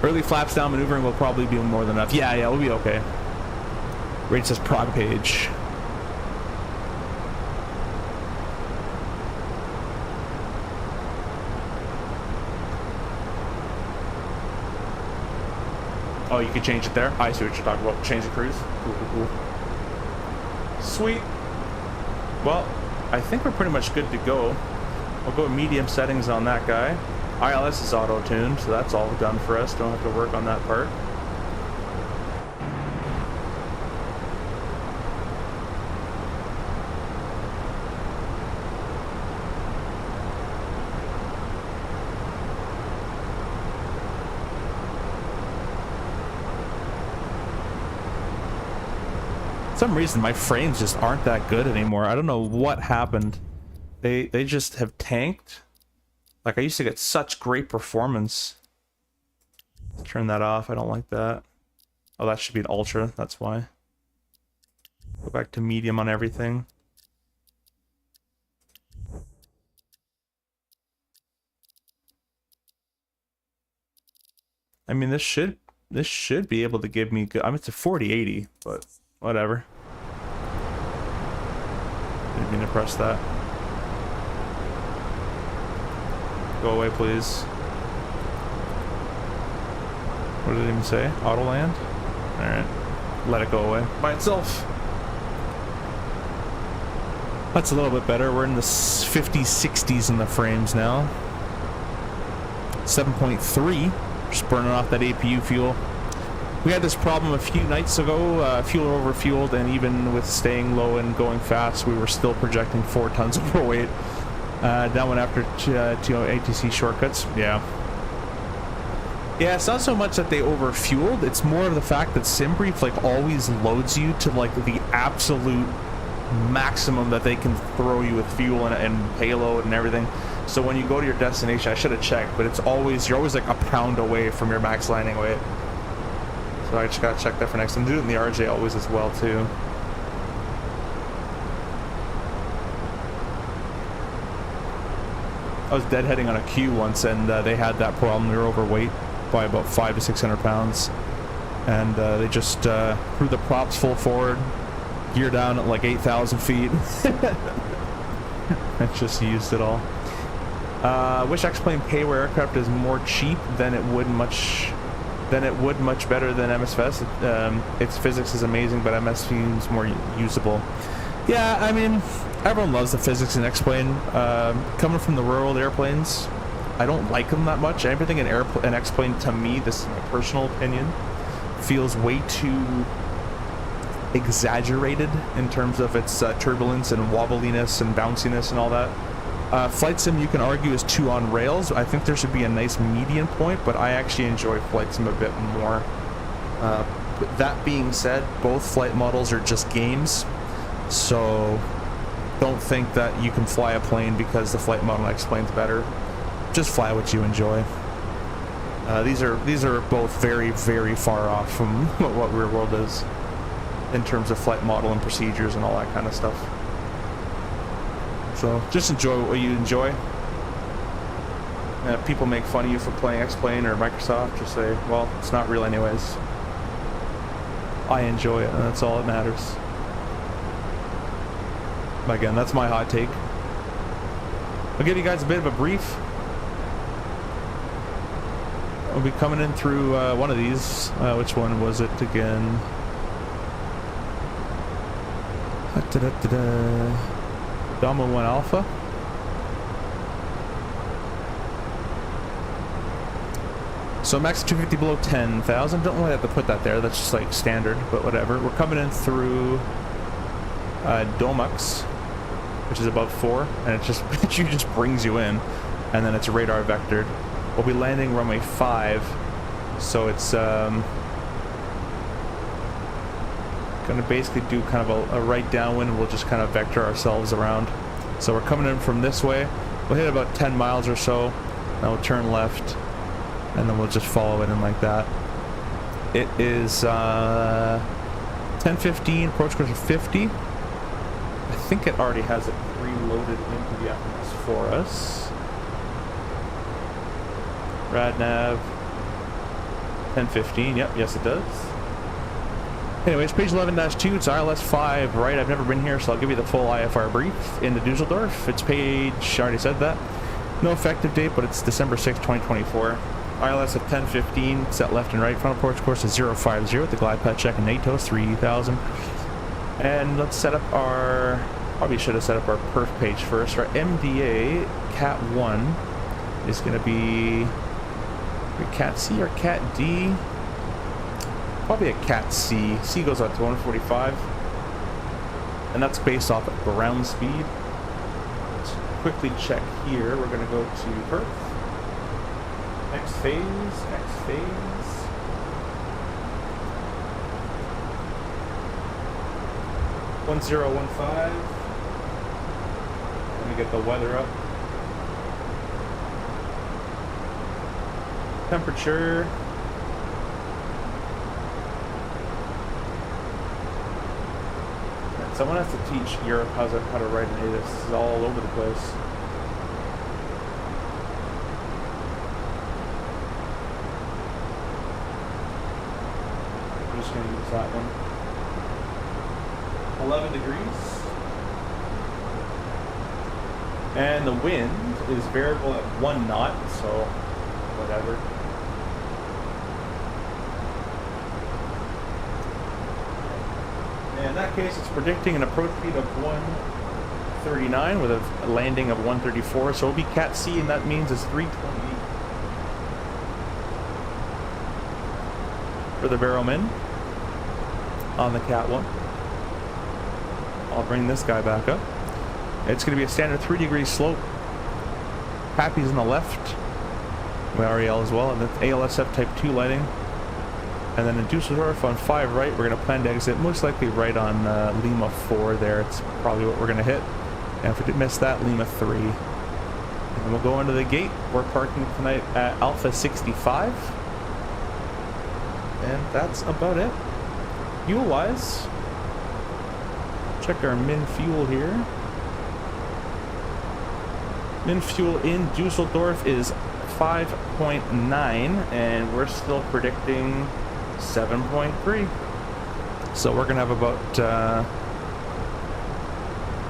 Early flaps down maneuvering will probably be more than enough. Yeah, we'll be okay. Rate says prog page. Oh, you can change it there? I see what you're talking about. Change the cruise. Cool. Sweet. Well, I think we're pretty much good to go. We'll go with medium settings on that guy. ILS is auto-tuned, so that's all done for us. Don't have to work on that part. For some reason my frames just aren't that good anymore. I don't know what happened. They just have tanked. Like, I used to get such great performance. Turn that off. I don't like that. Oh, that should be an ultra. That's why. Go back to medium on everything. I mean, this should be able to give me good. I mean, it's a 4080, but whatever. Didn't mean to press that. Go away, please. What did it even say? Auto land? Alright. Let it go away by itself. That's a little bit better. We're in the 50s, 60s in the frames now. 7.3. Just burning off that APU fuel. We had this problem a few nights ago. Fuel overfueled, and even with staying low and going fast, we were still projecting 4 tons overweight. That one after ATC shortcuts. Yeah, it's not so much that they overfueled, it's more of the fact that SimBrief like always loads you to like the absolute maximum that they can throw you with fuel and payload and everything. So when you go to your destination, I should have checked, but it's always, you're always like a pound away from your max landing weight. So I just gotta check that for next time. Do it in the RJ always as well too. I was deadheading on a queue once, and they had that problem. They were overweight by about 500 to 600 pounds, and they just threw the props full forward, gear down at like 8,000 feet. I just used it all. Wish X-Plane payware aircraft is more cheap than it would much better than MSFS. Its physics is amazing, but MS seems more usable. Yeah, I mean, everyone loves the physics in X-Plane. Coming from the rural airplanes, I don't like them that much. Everything in X-Plane, to me, this is my personal opinion, feels way too exaggerated in terms of its turbulence and wobbliness and bounciness and all that. Flight Sim, you can argue, is too on rails. I think there should be a nice median point, but I actually enjoy Flight Sim a bit more. That being said, both flight models are just games. So don't think that you can fly a plane because the flight model explains better. Just fly what you enjoy. These are both very, very far off from what real world is in terms of flight model and procedures and all that kind of stuff. So just enjoy what you enjoy. If people make fun of you for playing X-Plane or Microsoft, just say, well, it's not real anyways. I enjoy it, and that's all that matters. Again, that's my hot take. I'll give you guys a bit of a brief. We'll be coming in through one of these. Which one was it again? Dama 1 Alpha. So max 250 below 10,000. Don't really have to put that there. That's just like standard, but whatever. We're coming in through Domux, which is above 4, and it just brings you in, and then it's radar vectored. We'll be landing runway 5, so it's gonna basically do kind of a right downwind. We'll just kind of vector ourselves around. So we're coming in from this way. We'll hit about 10 miles or so, then we'll turn left, and then we'll just follow it in like that. It is 10:15, approach course of 50. I think it already has it preloaded into the FMS for us. RadNav 10:15. Yep, yes it does. Anyways, page 11-2. It's ILS 5, right? I've never been here, so I'll give you the full IFR brief. In the Dusseldorf, it's page, I already said that. No effective date, but it's December 6, 2024. ILS at 10:15, set left and right. Front approach course is 050 with the glide path check and NATO 3000. And let's set up our Probably should have set up our perf page first. Our MDA Cat 1 is going to be Cat C or Cat D? Probably a Cat C. C goes up to 145. And that's based off of ground speed. Let's quickly check here. We're going to go to perf. Next phase, next phase. One 1015. Let me get the weather up. Temperature. Someone has to teach Europe how to write an ATIS. This is all over the place. I'm just going to use that one. 11 degrees. And the wind is variable at 1 knot, so whatever. In that case, it's predicting an approach speed of 139 with a landing of 134. So it'll be Cat C, and that means it's 320 for the barrelman on the Cat 1. I'll bring this guy back up. It's going to be a standard 3-degree slope. Happy's on the left. REL as well, and that's ALSF Type 2 lighting. And then in Dusseldorf on 5 right, we're going to plan to exit most likely right on Lima 4 there. It's probably what we're going to hit. And if we did miss that, Lima 3. And we'll go into the gate. We're parking tonight at Alpha 65. And that's about it. Fuel-wise, check our min fuel here. Min fuel in Dusseldorf is 5.9, and we're still predicting 7.3. So we're gonna have about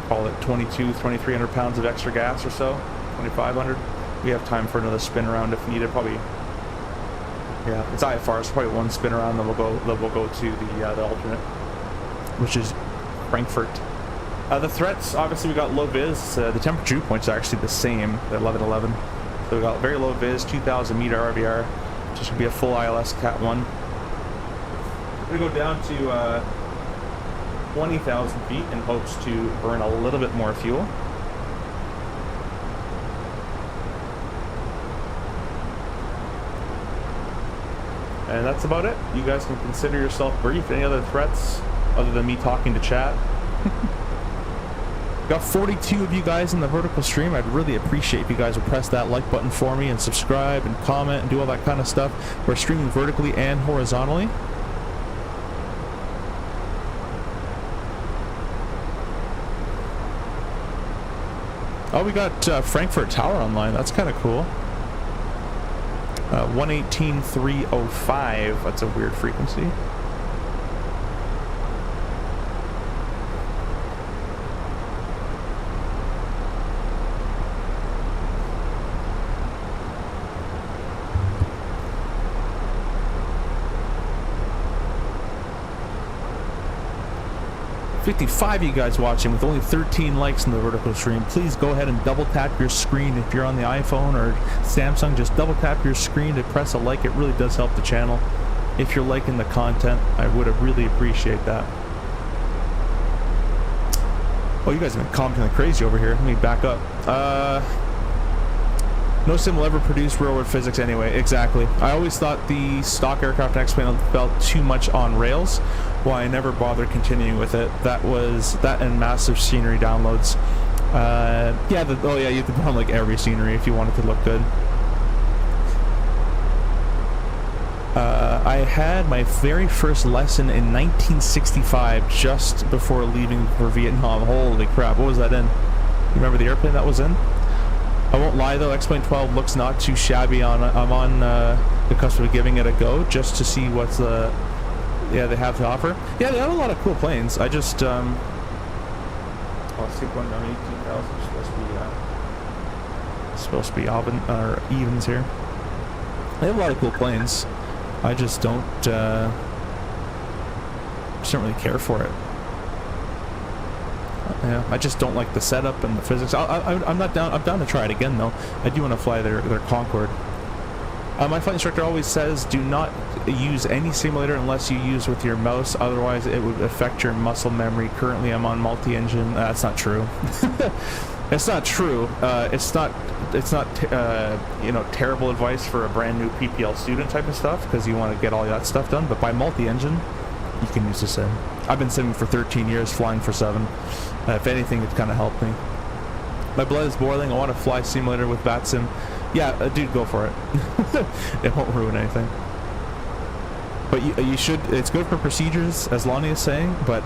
call it 2,300 pounds of extra gas or so, 2,500. We have time for another spin around if needed. Probably, yeah, it's IFR, so probably one spin around, then we'll go to the alternate, which is Frankfurt. The threats, obviously we got low vis. The temperature dew point's actually the same at 1111. So we got very low vis, 2,000 meter RVR. Just gonna be a full ILS Cat 1. We're gonna go down to 20,000 feet in hopes to burn a little bit more fuel. And that's about it. You guys can consider yourself brief. Any other threats other than me talking to chat? Got 42 of you guys in the vertical stream. I'd really appreciate if you guys would press that like button for me and subscribe and comment and do all that kind of stuff. We're streaming vertically and horizontally. Oh, we got Frankfurt Tower online. That's kind of cool. 118.305. That's a weird frequency. $55 you guys watching with only 13 likes in the vertical stream. Please go ahead and double tap your screen if you're on the iPhone or Samsung. Just double tap your screen to press a like. It really does help the channel. If you're liking the content, I would really appreciate that. Oh, you guys have been commenting like crazy over here. Let me back up. No sim will ever produce railroad physics anyway. Exactly. I always thought the stock aircraft X-Plane felt too much on rails. Why I never bothered continuing with it. That and massive scenery downloads. Yeah, oh yeah, you have to put on like every scenery if you want it to look good. I had my very first lesson in 1965, just before leaving for Vietnam. Holy crap, what was that in? You remember the airplane that was in? I won't lie though, X-Plane 12 looks not too shabby. I'm on the cusp of giving it a go just to see what's they have to offer. Yeah, they have a lot of cool planes. I just oh, C1 down 18,000 supposed to be evens here. They have a lot of cool planes. I just don't really care for it. Yeah, I just don't like the setup and the physics. I'm not down. I'm down to try it again though. I do want to fly their Concorde. My flight instructor always says do not use any simulator unless you use with your mouse, otherwise it would affect your muscle memory. Currently I'm on multi-engine. That's not true. It's not true. It's not you know, terrible advice for a brand new PPL student type of stuff, because you want to get all that stuff done, but by multi-engine you can use the sim. I've been simming for 13 years, flying for 7. If anything, it's kind of helped me. My blood is boiling. I want to fly simulator with VATSIM. Yeah, dude, go for it. It won't ruin anything. But you should. It's good for procedures, as Lonnie is saying. But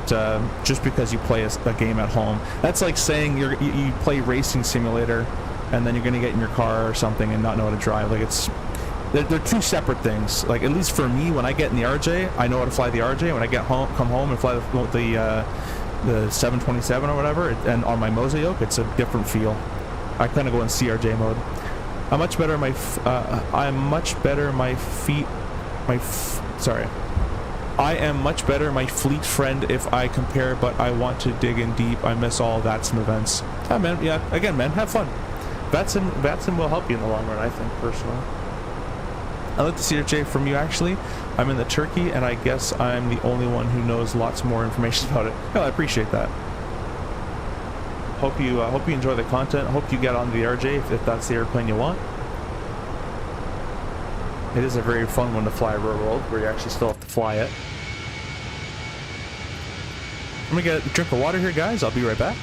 just because you play a game at home, that's like saying you play racing simulator, and then you're gonna get in your car or something and not know how to drive. Like they're two separate things. Like, at least for me, when I get in the RJ, I know how to fly the RJ. When I get home, come home and fly the 727 or whatever, and on my Moza yoke, it's a different feel. I kind of go in CRJ mode. I'm much better. I am much better. I am much better, my fleet friend, if I compare, but I want to dig in deep. I miss all VATSIM events. Yeah, man. Yeah, again, man, have fun. VATSIM will help you in the long run, I think, personally. I like the CRJ from you, actually. I'm in the Turkey, and I guess I'm the only one who knows lots more information about it. Well, I appreciate that. Hope you enjoy the content. Hope you get on the RJ if that's the airplane you want. It is a very fun one to fly real world, where you actually still have to fly it. I'm gonna get a drink of water here, guys. I'll be right back.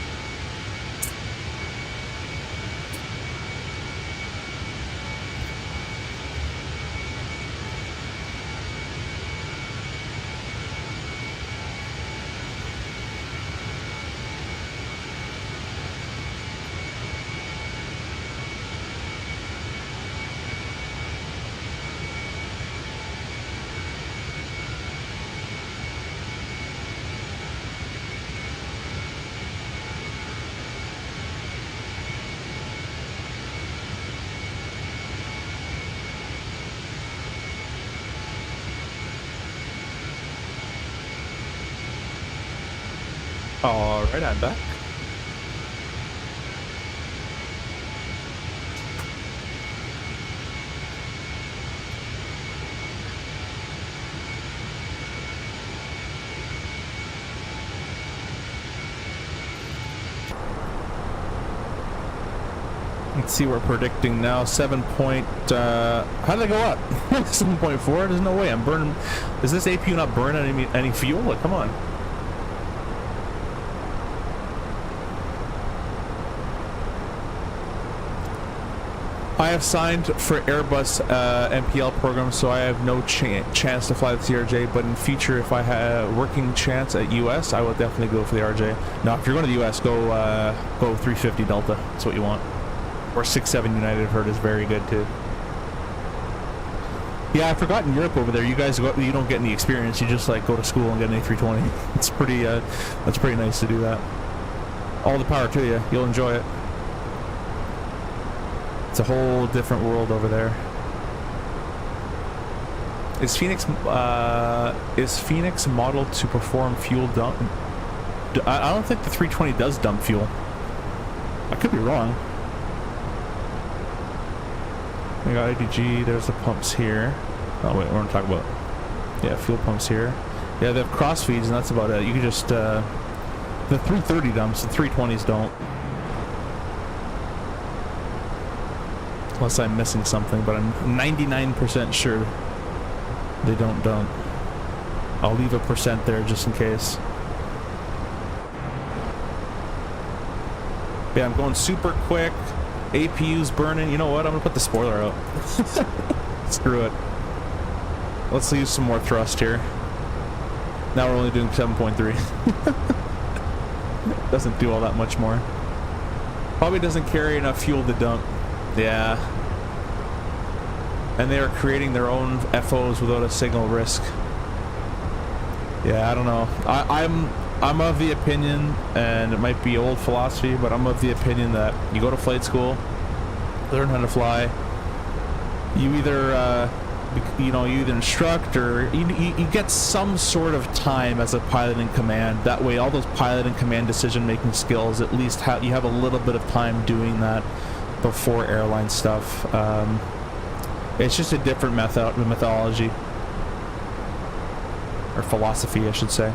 Alright, I'm back. Let's see, we're predicting now 7 point, how did I go up? 7.4? There's no way I'm burning. Is this APU not burning any fuel? Like, come on. I have signed for Airbus MPL program, so I have no chance to fly the CRJ, but in future, if I have a working chance at US, I will definitely go for the RJ. Now, if you're going to the US, go 350 Delta. That's what you want. Or 67 United, I've heard, is very good too. Yeah, I forgot in Europe over there, you guys you don't get any experience. You just like go to school and get an A320. It's pretty that's pretty nice to do that. All the power to you. You'll enjoy it. It's a whole different world over there. Is Fenix modeled to perform fuel dump? I don't think the 320 does dump fuel. I could be wrong. We got IDG, there's the pumps here. Oh wait, we're gonna talk about, yeah, fuel pumps here. Yeah, they have cross feeds, and that's about it. You can just the 330 dumps, the 320s don't. Unless I'm missing something, but I'm 99% sure they don't dump. I'll leave a % there just in case. Yeah, I'm going super quick. APU's burning. You know what? I'm gonna put the spoiler out. Screw it. Let's use some more thrust here. Now we're only doing 7.3. Doesn't do all that much more. Probably doesn't carry enough fuel to dump. Yeah. And they are creating their own FOs without a signal risk. Yeah, I don't know. I'm of the opinion, and it might be old philosophy, but I'm of the opinion that you go to flight school, learn how to fly. You either you know, you either instruct or you get some sort of time as a pilot in command. That way all those pilot in command decision making skills, at least you have a little bit of time doing that before airline stuff. It's just a different methodology, or philosophy I should say.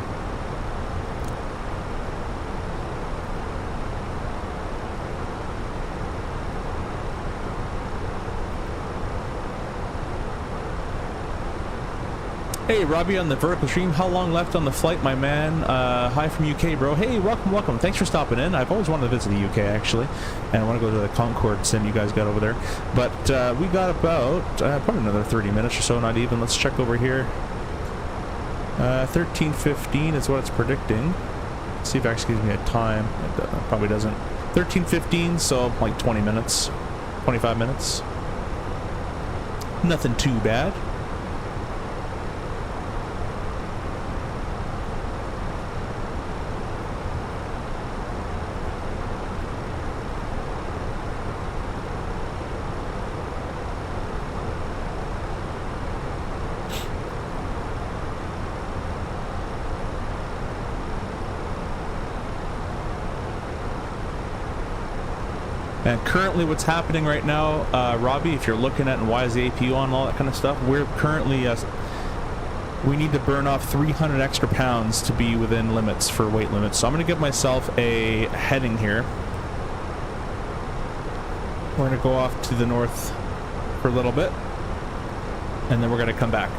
Hey, Robbie on the vertical stream. How long left on the flight, my man? Hi from UK, bro. Hey, welcome. Thanks for stopping in. I've always wanted to visit the UK, actually. And I want to go to the Concorde sim you guys got over there. But we got about probably another 30 minutes or so, not even. Let's check over here. 13:15 is what it's predicting. Let's see if it actually gives me a time. It probably doesn't. 13:15, so like 20 minutes. 25 minutes. Nothing too bad. And currently what's happening right now, Robbie, if you're looking at and why is the APU on and all that kind of stuff, we're currently, we need to burn off 300 extra pounds to be within limits for weight limits. So I'm going to give myself a heading here. We're going to go off to the north for a little bit, and then we're going to come back.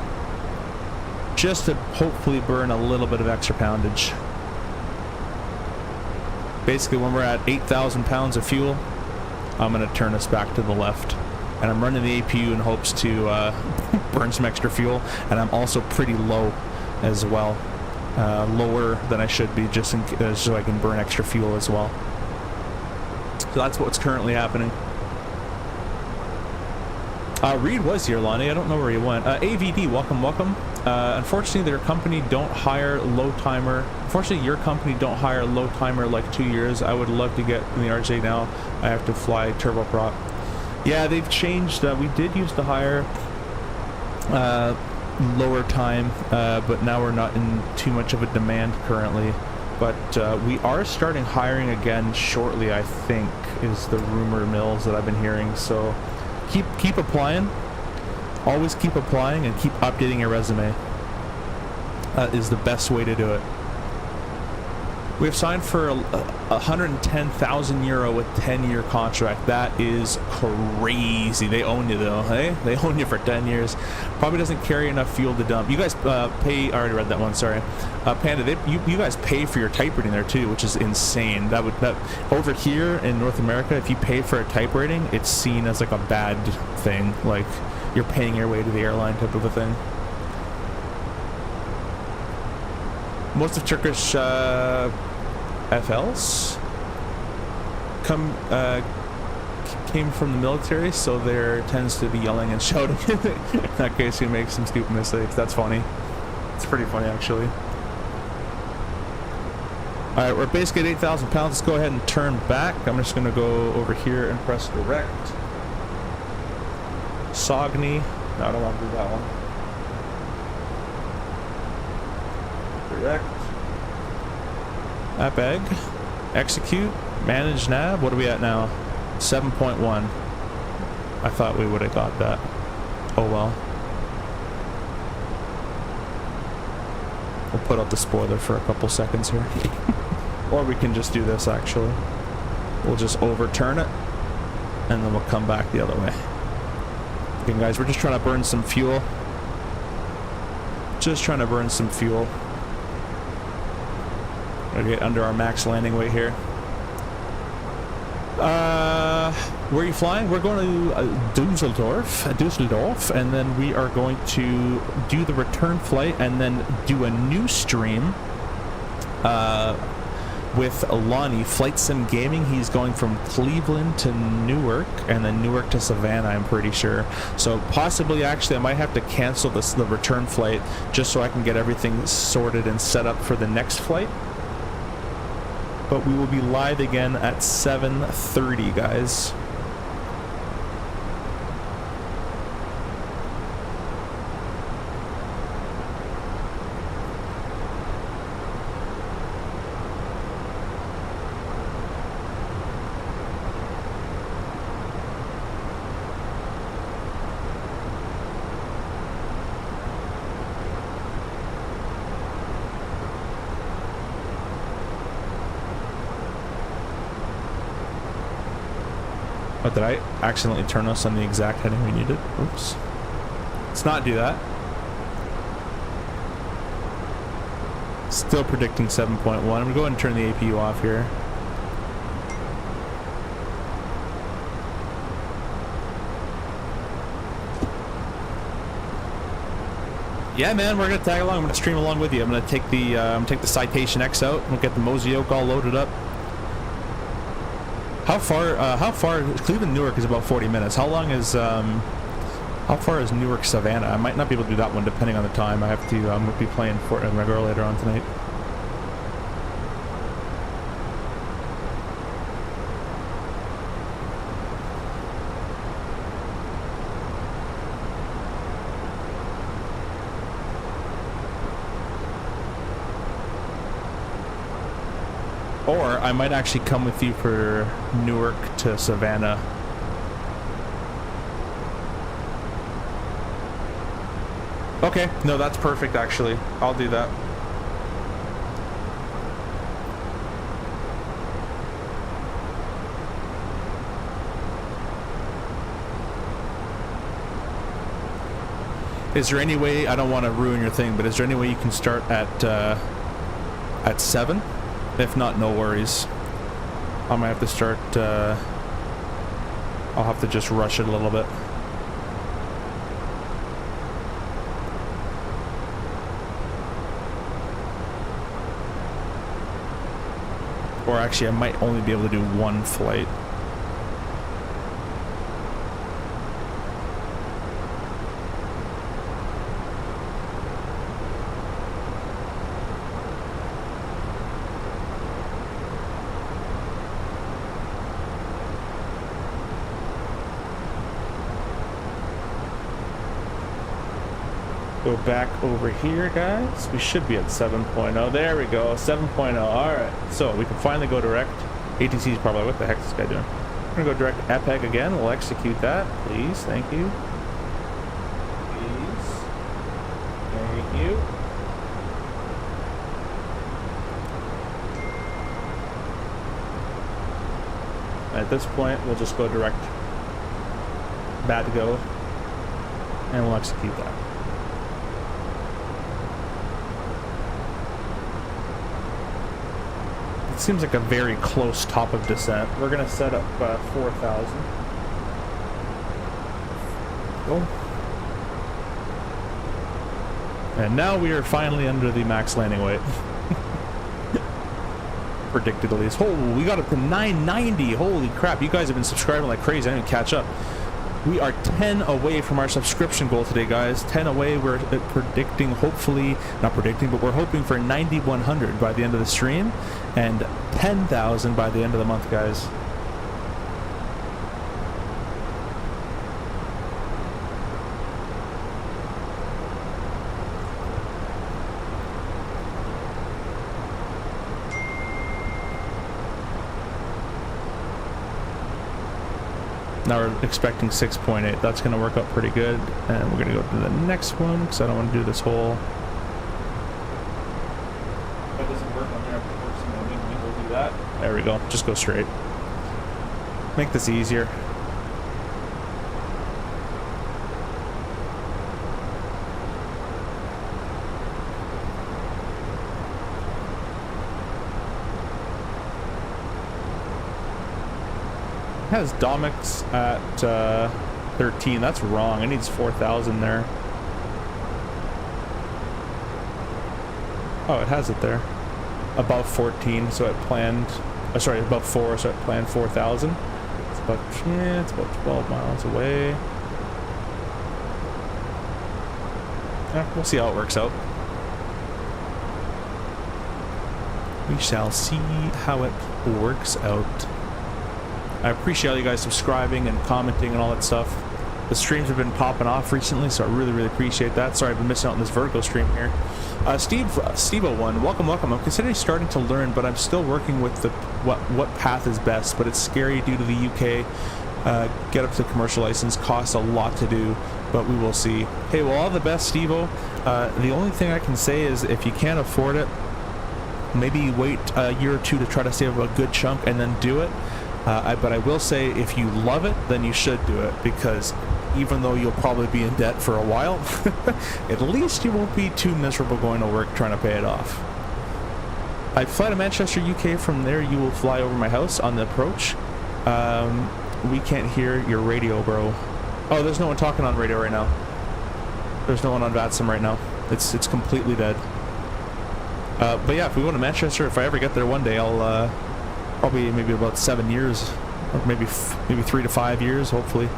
Just to hopefully burn a little bit of extra poundage. Basically, when we're at 8,000 pounds of fuel, I'm going to turn us back to the left. And I'm running the APU in hopes to burn some extra fuel. And I'm also pretty low as well. Lower than I should be, just so I can burn extra fuel as well. So that's what's currently happening. Reed was here, Lonnie. I don't know where he went. AVD, welcome. Unfortunately, their company don't hire low timer. Unfortunately, your company don't hire low timer like 2 years. I would love to get in the RJ now. I have to fly turboprop. Yeah, they've changed. We did used to hire lower time, but now we're not in too much of a demand currently. But we are starting hiring again shortly, I think, is the rumor mills that I've been hearing. So keep applying. Always keep applying and keep updating your resume. That is the best way to do it. We have signed for a 110,000 euro with 10-year contract. That is crazy. They own you though, hey? They own you for 10 years. Probably doesn't carry enough fuel to dump. You guys pay. I already read that one. Sorry, Panda. You guys pay for your type rating there too, which is insane. That over here in North America, if you pay for a type rating, it's seen as like a bad thing. Like you're paying your way to the airline type of a thing. Most of Turkish FLs came from the military, so there tends to be yelling and shouting in that case you make some stupid mistakes. That's funny. It's pretty funny, actually. Alright, we're basically at 8,000 pounds. Let's go ahead and turn back. I'm just going to go over here and press direct. Sogny. No, I don't want to do that one. Direct. Appeg. Execute. Manage nav. What are we at now? 7.1. I thought we would have got that. Oh well. We'll put up the spoiler for a couple seconds here. Or we can just do this actually. We'll just overturn it and then we'll come back the other way. Okay guys, we're just trying to burn some fuel. Just trying to burn some fuel. Gotta get under our max landing weight here. Where are you flying? We're going to Dusseldorf, and then we are going to do the return flight and then do a new stream with Lonnie, Flight Sim Gaming. He's going from Cleveland to Newark, and then Newark to Savannah, I'm pretty sure. So possibly, actually, I might have to cancel the return flight just so I can get everything sorted and set up for the next flight. But we will be live again at 7:30, guys. Oh, did I accidentally turn us on the exact heading we needed? Oops. Let's not do that. Still predicting 7.1. I'm gonna go ahead and turn the APU off here. Yeah, man, we're gonna tag along. I'm gonna stream along with you. I'm gonna take the Citation X out. We'll get the Moza yoke all loaded up. How far? Cleveland Newark is about 40 minutes. How far is Newark Savannah? I might not be able to do that one depending on the time. I'm gonna be playing Fortnite my girl later on tonight. Or I might actually come with you for Newark to Savannah. Okay, no, that's perfect actually. I'll do that. Is there any way, I don't want to ruin your thing, but is there any way you can start at 7? If not, no worries. I might have to start, I'll have to just rush it a little bit. Or actually, I might only be able to do one flight. Go back over here, guys. We should be at 7.0. There we go, 7.0. All right, so we can finally go direct. ATC is probably, what the heck is this guy doing? We're gonna go direct EPEG again. We'll execute that, please. Thank you. Please. Thank you. At this point, we'll just go direct. Bad to go. And we'll execute that. It seems like a very close top of descent. We're gonna set up 4,000. Go. And now we are finally under the max landing weight. Predicted at least. Oh, we got up to 990. Holy crap! You guys have been subscribing like crazy. I didn't catch up. We are 10 away from our subscription goal today, guys. 10 away. We're predicting, hopefully, not predicting, but we're hoping for 9,100 by the end of the stream and 10,000 by the end of the month, guys. Now we're expecting 6.8. That's going to work out pretty good. And we're going to go to the next one because I don't want to do this whole... If that doesn't work on there, if it works in the wing, we'll do that. There we go. Just go straight. Make this easier. Has Domix at 13. That's wrong. It needs 4,000 there. Oh, it has it there. Above 14, so it planned... sorry, above 4, so it planned 4,000. It's about, yeah, it's about 12 miles away. Yeah, we'll see how it works out. We shall see how it works out. I appreciate all you guys subscribing and commenting and all that stuff. The streams have been popping off recently, so I really appreciate that. Sorry, I've been missing out on this Vertigo stream here. Steve01, welcome. I'm considering starting to learn, but I'm still working with the what path is best. But it's scary due to the UK. Get up to the commercial license costs a lot to do, but we will see. Hey, well, all the best, Stevo. The only thing I can say is if you can't afford it, maybe wait a year or two to try to save a good chunk and then do it. But I will say, if you love it, then you should do it, because even though you'll probably be in debt for a while, at least you won't be too miserable going to work trying to pay it off. I fly to Manchester, UK. From there, you will fly over my house on the approach. We can't hear your radio, bro. Oh, there's no one talking on radio right now. There's no one on VATSIM right now. It's completely dead. But yeah, if we go to Manchester, if I ever get there one day, I'll probably maybe about 7 years, or maybe 3 to 5 years, hopefully.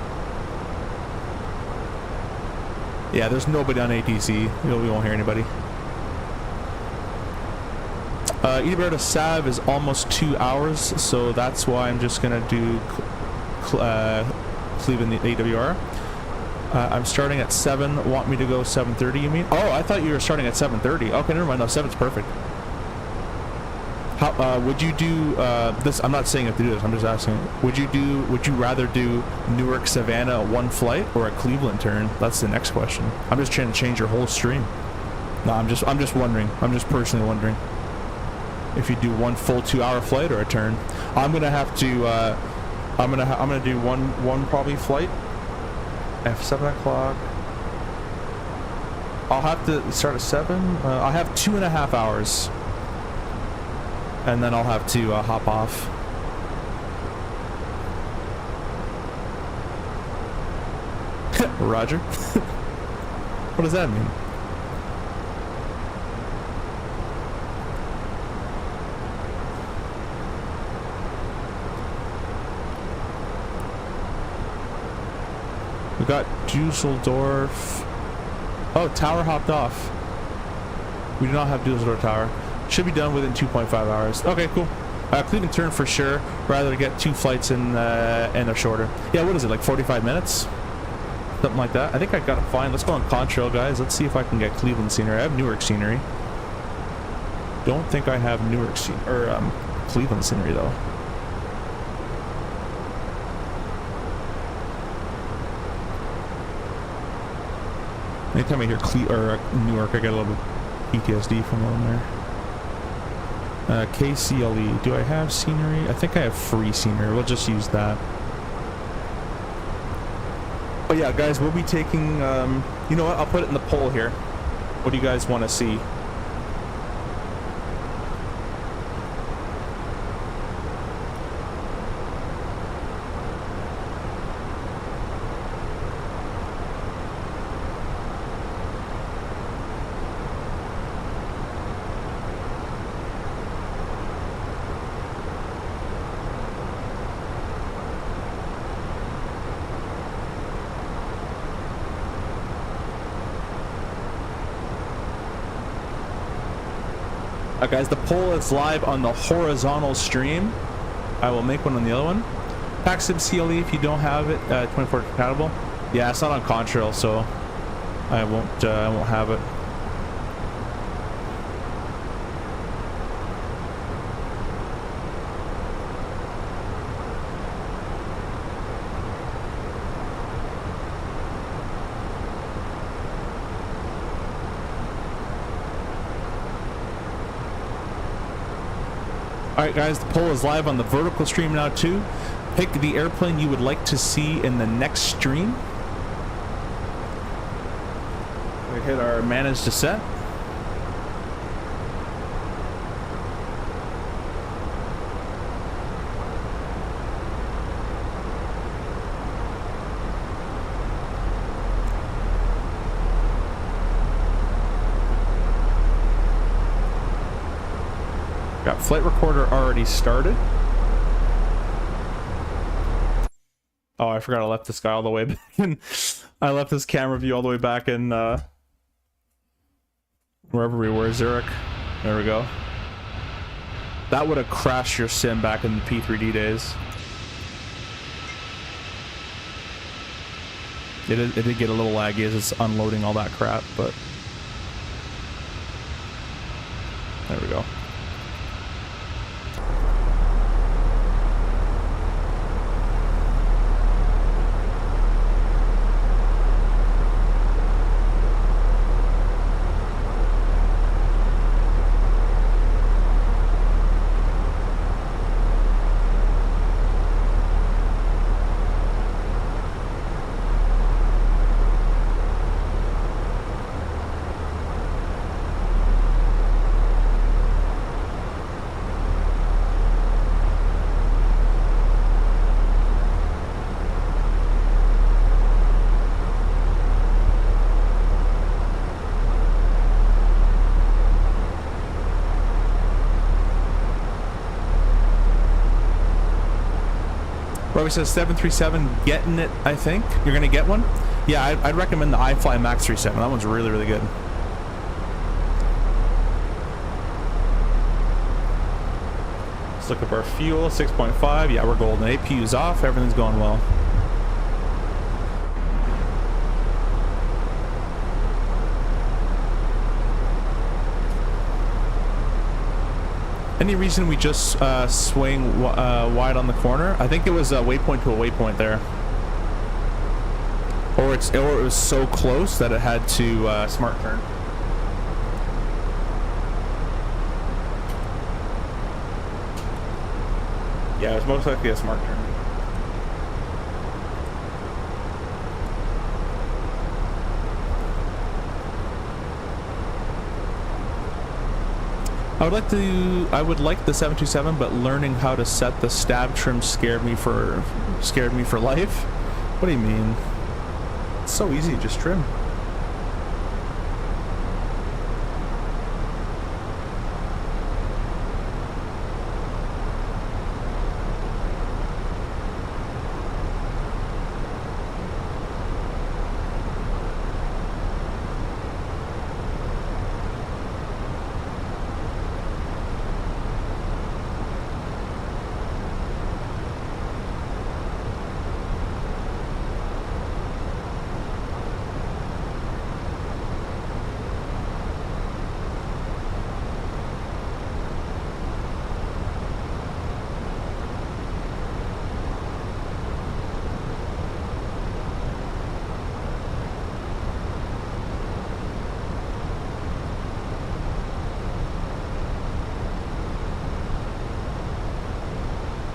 Yeah, there's nobody on ATC. We won't hear anybody. Edinburgh to Sav is almost 2 hours, so that's why I'm just gonna do Cleveland AWR. I'm starting at 7. Want me to go 7:30? You mean? Oh, I thought you were starting at 7:30. Okay, never mind. No, 7's perfect. How would you do this? I'm not saying you have to do this. I'm just asking. Would you rather do Newark Savannah one flight or a Cleveland turn? That's the next question. I'm just trying to change your whole stream. No, I'm just wondering. I'm just personally wondering if you do one full 2 hour flight or a turn. I'm gonna have to. I'm gonna do one probably flight. At 7 o'clock. I'll have to start at 7. I have 2.5 hours. And then I'll have to hop off. Roger. What does that mean? We got Dusseldorf. Oh, tower hopped off. We do not have Dusseldorf tower. Should be done within 2.5 hours. Okay, cool. Cleveland turn for sure. Rather get 2 flights and they're shorter. Yeah, what is it, like 45 minutes? Something like that. I think I got it fine. Let's go on Contrail, guys. Let's see if I can get Cleveland scenery. I have Newark scenery. Don't think I have Newark scenery or Cleveland scenery though. Anytime I hear Newark, I get a little bit PTSD from over there. KCLE. Do I have scenery? I think I have free scenery. We'll just use that. Oh yeah, guys, we'll be taking. You know what? I'll put it in the poll here. What do you guys want to see? Guys, the poll is live on the horizontal stream. I will make one on the other one. PackSim CLE if you don't have it, 24 compatible. Yeah, it's not on Contrail, so I won't have it. Alright guys, the poll is live on the vertical stream now too. Pick the airplane you would like to see in the next stream. We hit our manage descent. Got flight recorder already started. Oh, I forgot I left this guy all the way back in. I left this camera view all the way back in wherever we were, Zurich. There we go. That would have crashed your sim back in the P3D days. It did get a little laggy as it's unloading all that crap, but there we go. Robbie says 737 getting it, I think. You're going to get one? Yeah, I'd recommend the iFly Max 37. That one's really, really good. Let's look up our fuel, 6.5. Yeah, we're golden. APU's off. Everything's going well. Any reason we just swing wide on the corner? I think it was a waypoint to a waypoint there. Or it was so close that it had to smart turn. Yeah, it was most likely a smart turn. I would like the 727, but learning how to set the stab trim scared me for life. What do you mean? It's so easy, just trim.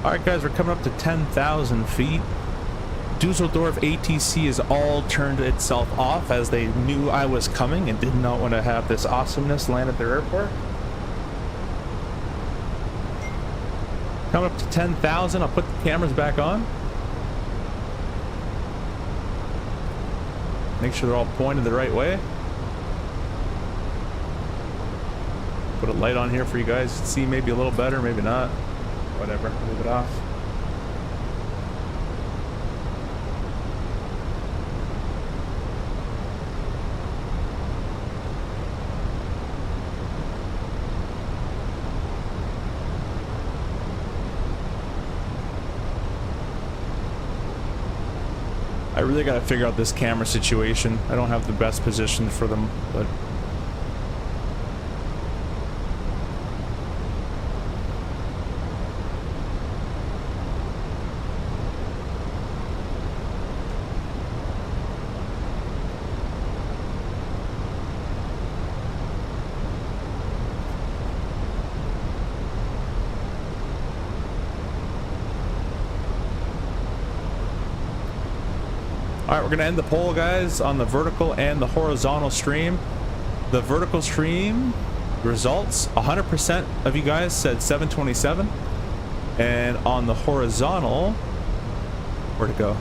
Alright guys, we're coming up to 10,000 feet. Dusseldorf ATC has all turned itself off as they knew I was coming and did not want to have this awesomeness land at their airport. Coming up to 10,000, I'll put the cameras back on. Make sure they're all pointed the right way. Put a light on here for you guys to see maybe a little better, maybe not. Whatever, move it off. I really gotta figure out this camera situation. I don't have the best position for them, but alright, we're gonna end the poll, guys, on the vertical and the horizontal stream. The vertical stream results, 100% of you guys said 727. And on the horizontal, where'd it go?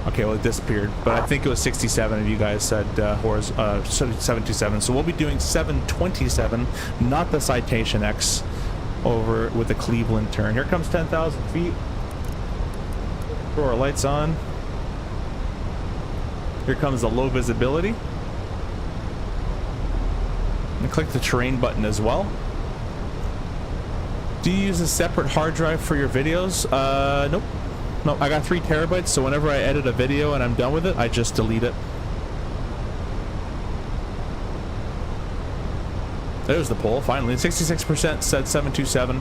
Okay, well, it disappeared, but I think it was 67 of you guys said 727. So we'll be doing 727, not the Citation X, over with the Cleveland turn. Here comes 10,000 feet. Throw our lights on. Here comes the low visibility. And click the terrain button as well. Do you use a separate hard drive for your videos? Nope. No, I got 3 terabytes, so whenever I edit a video and I'm done with it, I just delete it. There's the poll, finally. 66% said 727,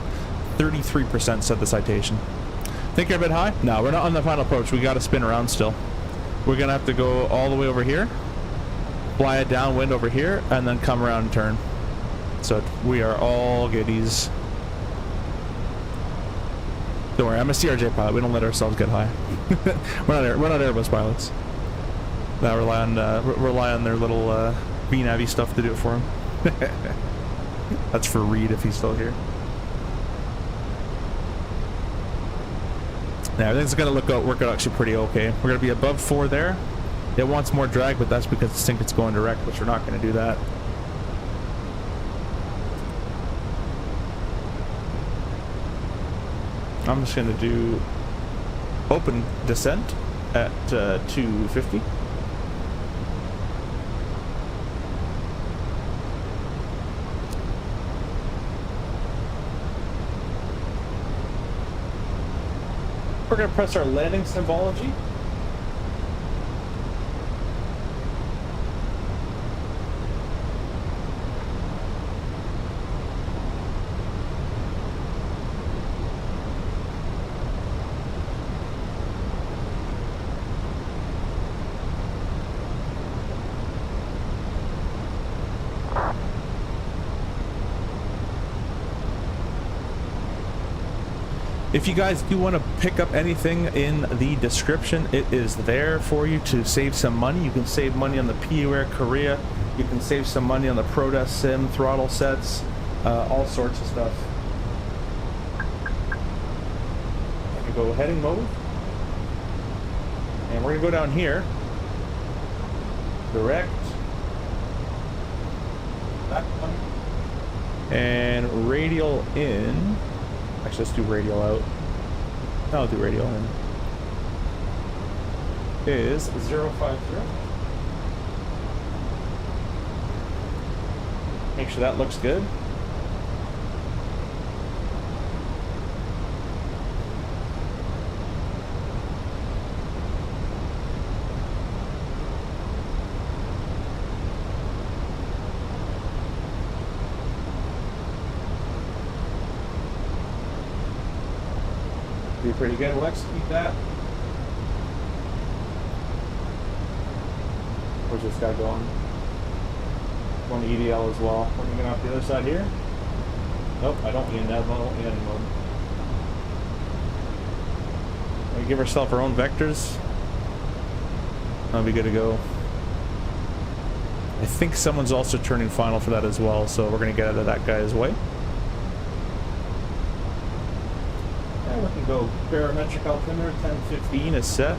33% said the Citation. Think you're a bit high? No, we're not on the final approach. We got to spin around still. We're going to have to go all the way over here, fly it downwind over here, and then come around and turn. So we are all goodies. Don't worry, I'm a CRJ pilot. We don't let ourselves get high. we're not Airbus pilots. No, rely on their little VNAV stuff to do it for them. That's for Reed if he's still here. Now everything's gonna work out actually pretty okay. We're gonna be above 4 there. It wants more drag, but that's because it's think it's going direct, which we're not gonna do that. I'm just going to do open descent at 250. We're going to press our landing symbology. If you guys do want to pick up anything in the description, it is there for you to save some money. You can save money on the PUAir Korea. You can save some money on the ProDesk Sim throttle sets, all sorts of stuff. I'm going to go heading mode. And we're going to go down here. Direct. That one. And radial in. Actually, let's do radial out. I'll do radial in. Is 050. Make sure that looks good. Be pretty good. We'll execute that. Where's this guy going? Going to EDL as well. We're going off the other side here. Nope, I don't need that mode. I don't need any mode. We give ourselves our own vectors. That'll be good to go. I think someone's also turning final for that as well, so we're going to get out of that guy's way. We can go barometric altimeter, 1015 is set.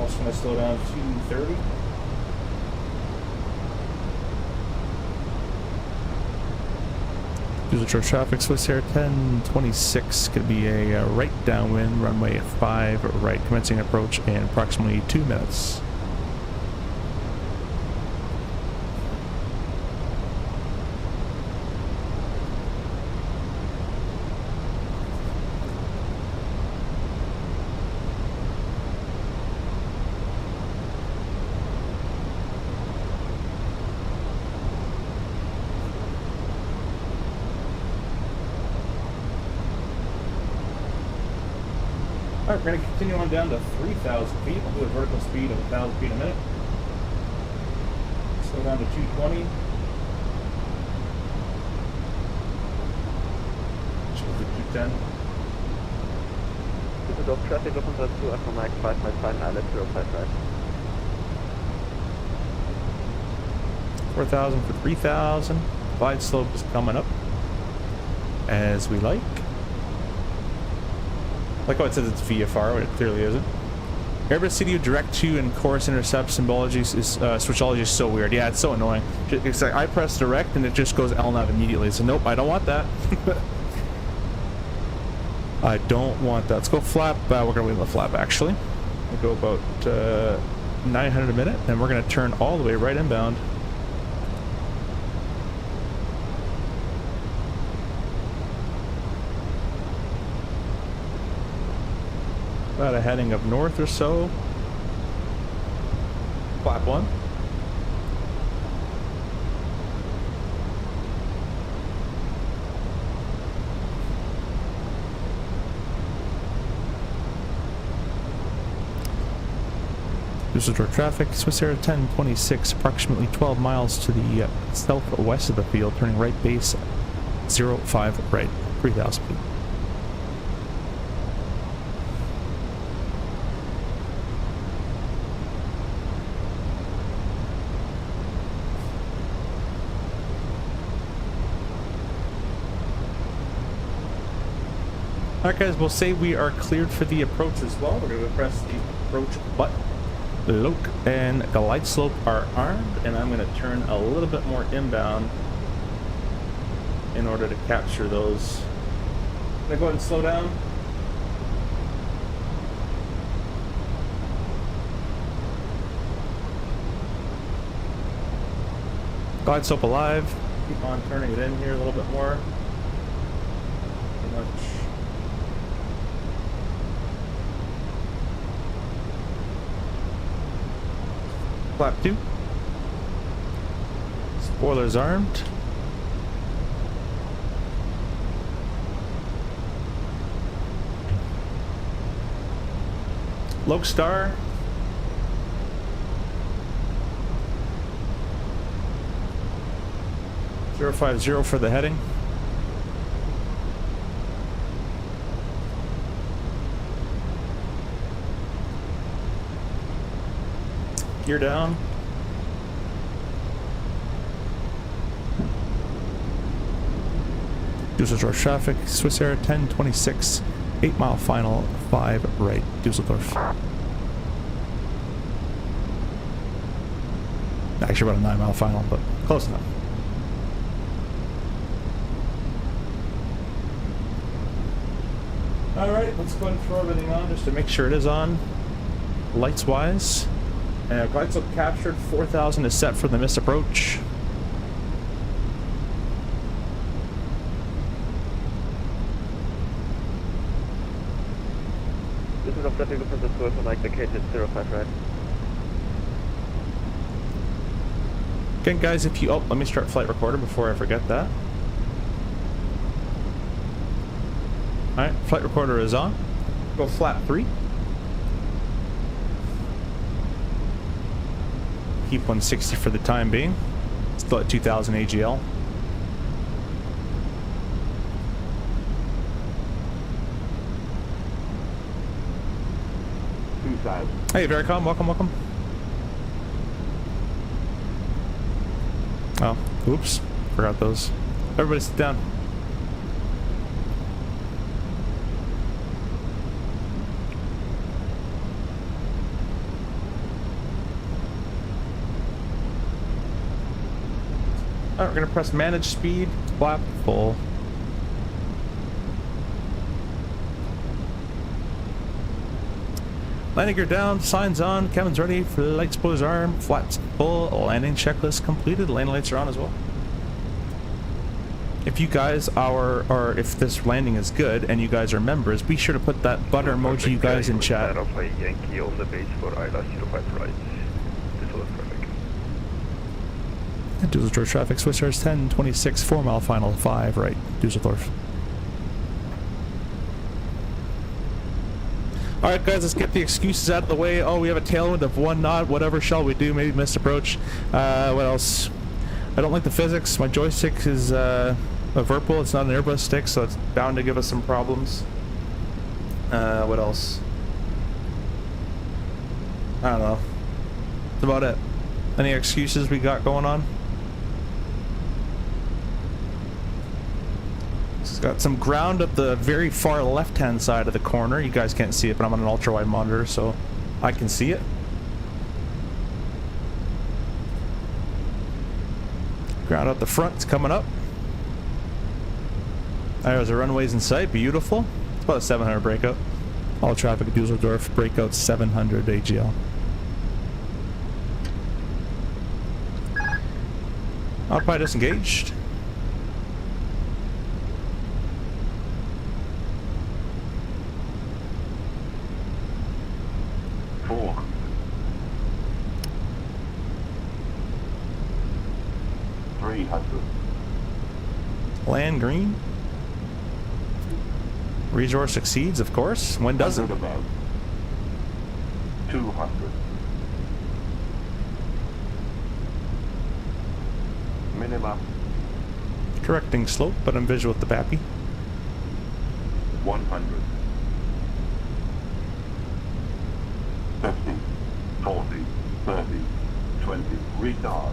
Also going to slow down to 230. User traffic, Swiss Air 1026 could be a right downwind, runway 5 right, commencing approach in approximately 2 minutes. Alright, we're going to continue on down to 3,000 feet. We'll do a vertical speed of 1,000 feet a minute. Slow down to 220. Should do 210. Bitte doch Traffic auf unserer 2 Mike 5 my final islet 055. 4,000 for 3,000. Glide slope is coming up as we like. Like how it says it's VFR, but it clearly isn't. Airbus CDU direct to and chorus intercept symbology is switchology is so weird. Yeah, it's so annoying. It's like I press direct and it just goes LNAV immediately. So nope, I don't want that. I don't want that. Let's go flap. We're gonna wheel the flap actually. We'll go about 900 a minute, and we're gonna turn all the way right inbound. About a heading up north or so. Flap 1. This is our traffic. Swiss Air 1026, approximately 12 miles to the southwest of the field, turning right base 05 right, 3,000 feet. Alright guys, we'll say we are cleared for the approach as well. We're going to press the approach button. Loc and glide slope are armed, and I'm going to turn a little bit more inbound in order to capture those Can I go ahead and slow down? Glide slope alive. Keep on turning it in here a little bit more. Pretty much. Flap 2. Spoilers armed. Lodestar. .050 for the heading. Gear down. Dusseldorf traffic, Swiss Air 1026, 8 mile final, 5 right, Dusseldorf. Actually about a 9 mile final, but close enough. Alright, let's go ahead and throw everything on just to make sure it is on, lights wise. Glide slope captured, 4,000 is set for the missed approach. This is of traffic Lufthansa 12 on Mike vacated 05 right. Again guys, if you, oh, let me start flight recorder before I forget that. Alright, flight recorder is on. Go flap 3. Keep 160 for the time being. Still at 2,000 AGL. Hey, Vericom, welcome, welcome. Oh, oops, forgot those. Everybody sit down. Alright, we're gonna press manage speed, flap full. Landing gear down, signs on, cabin's ready, flight spoilers armed, flaps full, landing checklist completed, landing lights are on as well. If you guys are, or if this landing is good and you guys are members, be sure to put that butter emoji you guys in chat. Yankee on the base for ILS 05 right. Dusseldorf traffic, Swiss Air's 1026, 4 mile final, 5 right, Dusseldorf. Alright guys, let's get the excuses out of the way. Oh, we have a tailwind of 1 knot, whatever shall we do, maybe missed approach. What else? I don't like the physics. My joystick is a Virpil, it's not an Airbus stick, so it's bound to give us some problems. What else? I don't know. That's about it. Any excuses we got going on? It's got some ground at the very far left-hand side of the corner. You guys can't see it, but I'm on an ultra-wide monitor, so I can see it. Ground out the front, it's coming up. There's the runways in sight, beautiful. It's about a 700 breakout. All traffic at Dusseldorf, breakout 700 AGL. Autopilot disengaged. Land green. Resource exceeds, of course. When does it? Above. 200. Minimum. Correcting slope, but I'm visual with the BAPI. 100. 50. 40. 30. 20. Retard.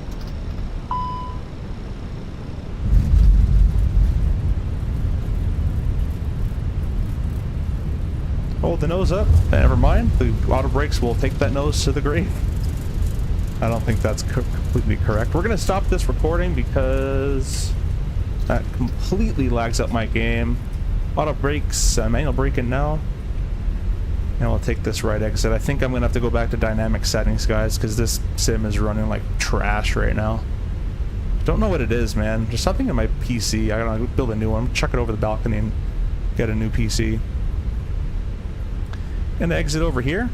Hold the nose up. Never mind. The auto brakes will take that nose to the grave. I don't think that's completely correct. We're going to stop this recording because that completely lags up my game. Auto brakes, manual braking now. And we'll take this right exit. I think I'm gonna have to go back to dynamic settings, guys, because this sim is running like trash right now. Don't know what it is, man. There's something in my PC. I gotta build a new one. Chuck it over the balcony and get a new PC. And exit over here.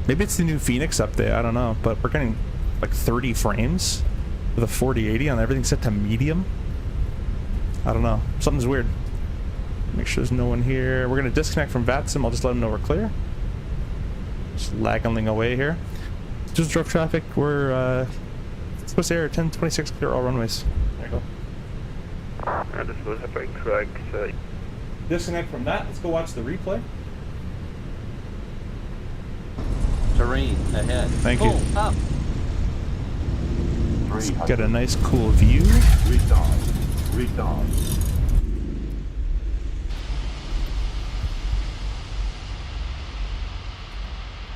Maybe it's the new Fenix update. I don't know, but we're getting like 30 frames with a 4080 on everything set to medium. I don't know. Something's weird. Make sure there's no one here. We're gonna disconnect from VATSIM. I'll just let them know we're clear. Just lagging away here. Just drove traffic. We're Swiss Air 1026 clear all runways. There you go. And this was having correct. Disconnect from that. Let's go watch the replay. Terrain ahead. Thank you. Pull up. Let's get a nice cool view. Retard. Retard.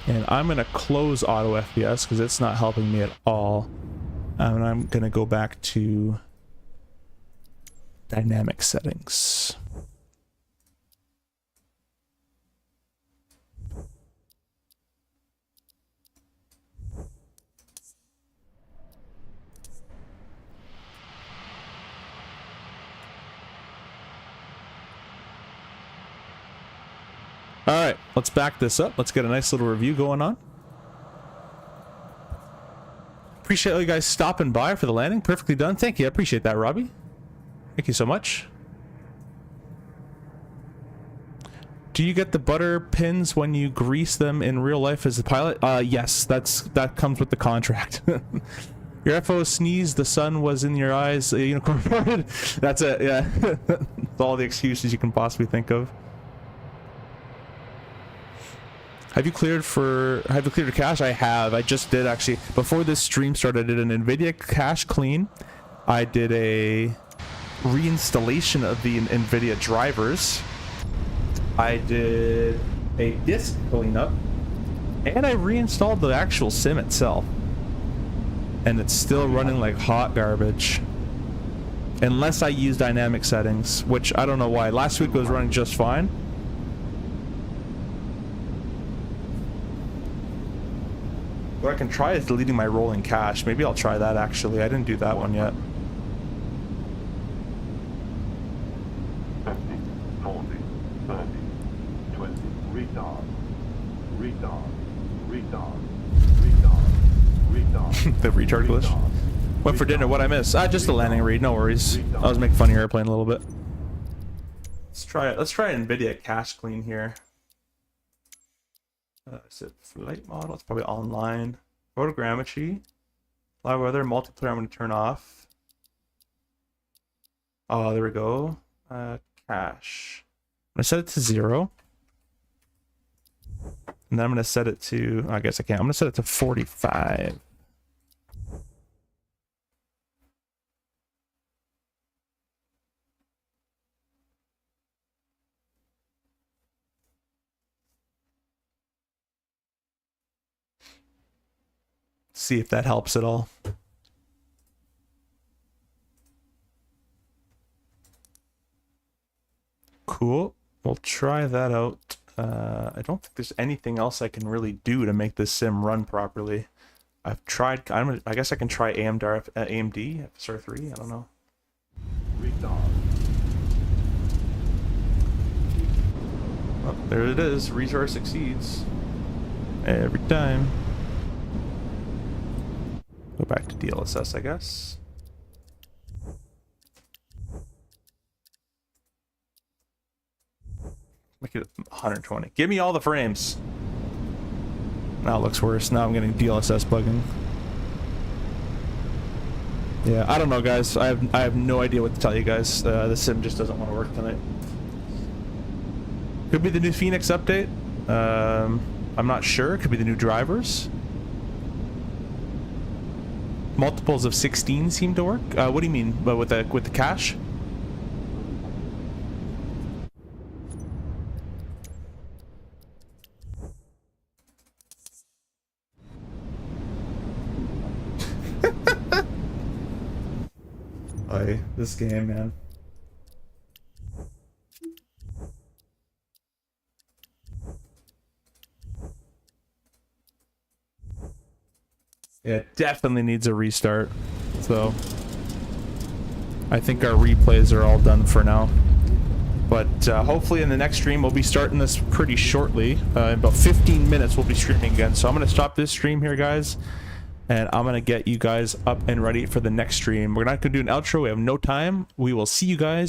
And I'm gonna close auto FPS because it's not helping me at all. And I'm gonna go back to dynamic settings. All right, let's back this up. Let's get a nice little review going on. Appreciate all you guys stopping by for the landing. Perfectly done. Thank you. I appreciate that, Robbie. Thank you so much. Do you get the butter pins when you grease them in real life as a pilot? Yes, that comes with the contract. Your FO sneezed, the sun was in your eyes, unicorn farted. That's it, yeah. That's all the excuses you can possibly think of. Have you cleared a cache? I have. I just did actually. Before this stream started, I did an NVIDIA cache clean. I did a reinstallation of the NVIDIA drivers. I did a disk cleanup. And I reinstalled the actual sim itself. And it's still running like hot garbage. Unless I use dynamic settings, which I don't know why. Last week it was running just fine. What I can try is deleting my rolling cache. Maybe I'll try that actually. I didn't do that one yet. 50, 40, 30, 20. Retard. Retard. Retard. Retard. Retard. The retard glitch. Went for dinner. What I miss? Just the landing read. No worries. I was making fun of your airplane a little bit. Let's try it. Let's try an NVIDIA cache clean here. Is it flight model? It's probably online. Photogrammetry. Live weather. Multiplayer I'm going to turn off. Oh, there we go. Cache. I'm going to set it to 0. And then I'm going to set it to... I guess I can't. I'm going to set it to 45. See if that helps at all. Cool. We'll try that out. I don't think there's anything else I can really do to make this sim run properly. I've tried. I guess I can try AMD FSR 3. I don't know. Well, there it is. Retard succeeds every time. Go back to DLSS, I guess. Make it 120. Give me all the frames. Now it looks worse. Now I'm getting DLSS bugging. Yeah, I don't know, guys. I have no idea what to tell you guys. The sim just doesn't want to work tonight. Could be the new Fenix update. I'm not sure. Could be the new drivers. Multiples of 16 seem to work. What do you mean? But with the cache? This game, man. It definitely needs a restart. So I think our replays are all done for now. But hopefully in the next stream, we'll be starting this pretty shortly. In about 15 minutes, we'll be streaming again. So I'm going to stop this stream here, guys. And I'm going to get you guys up and ready for the next stream. We're not going to do an outro. We have no time. We will see you guys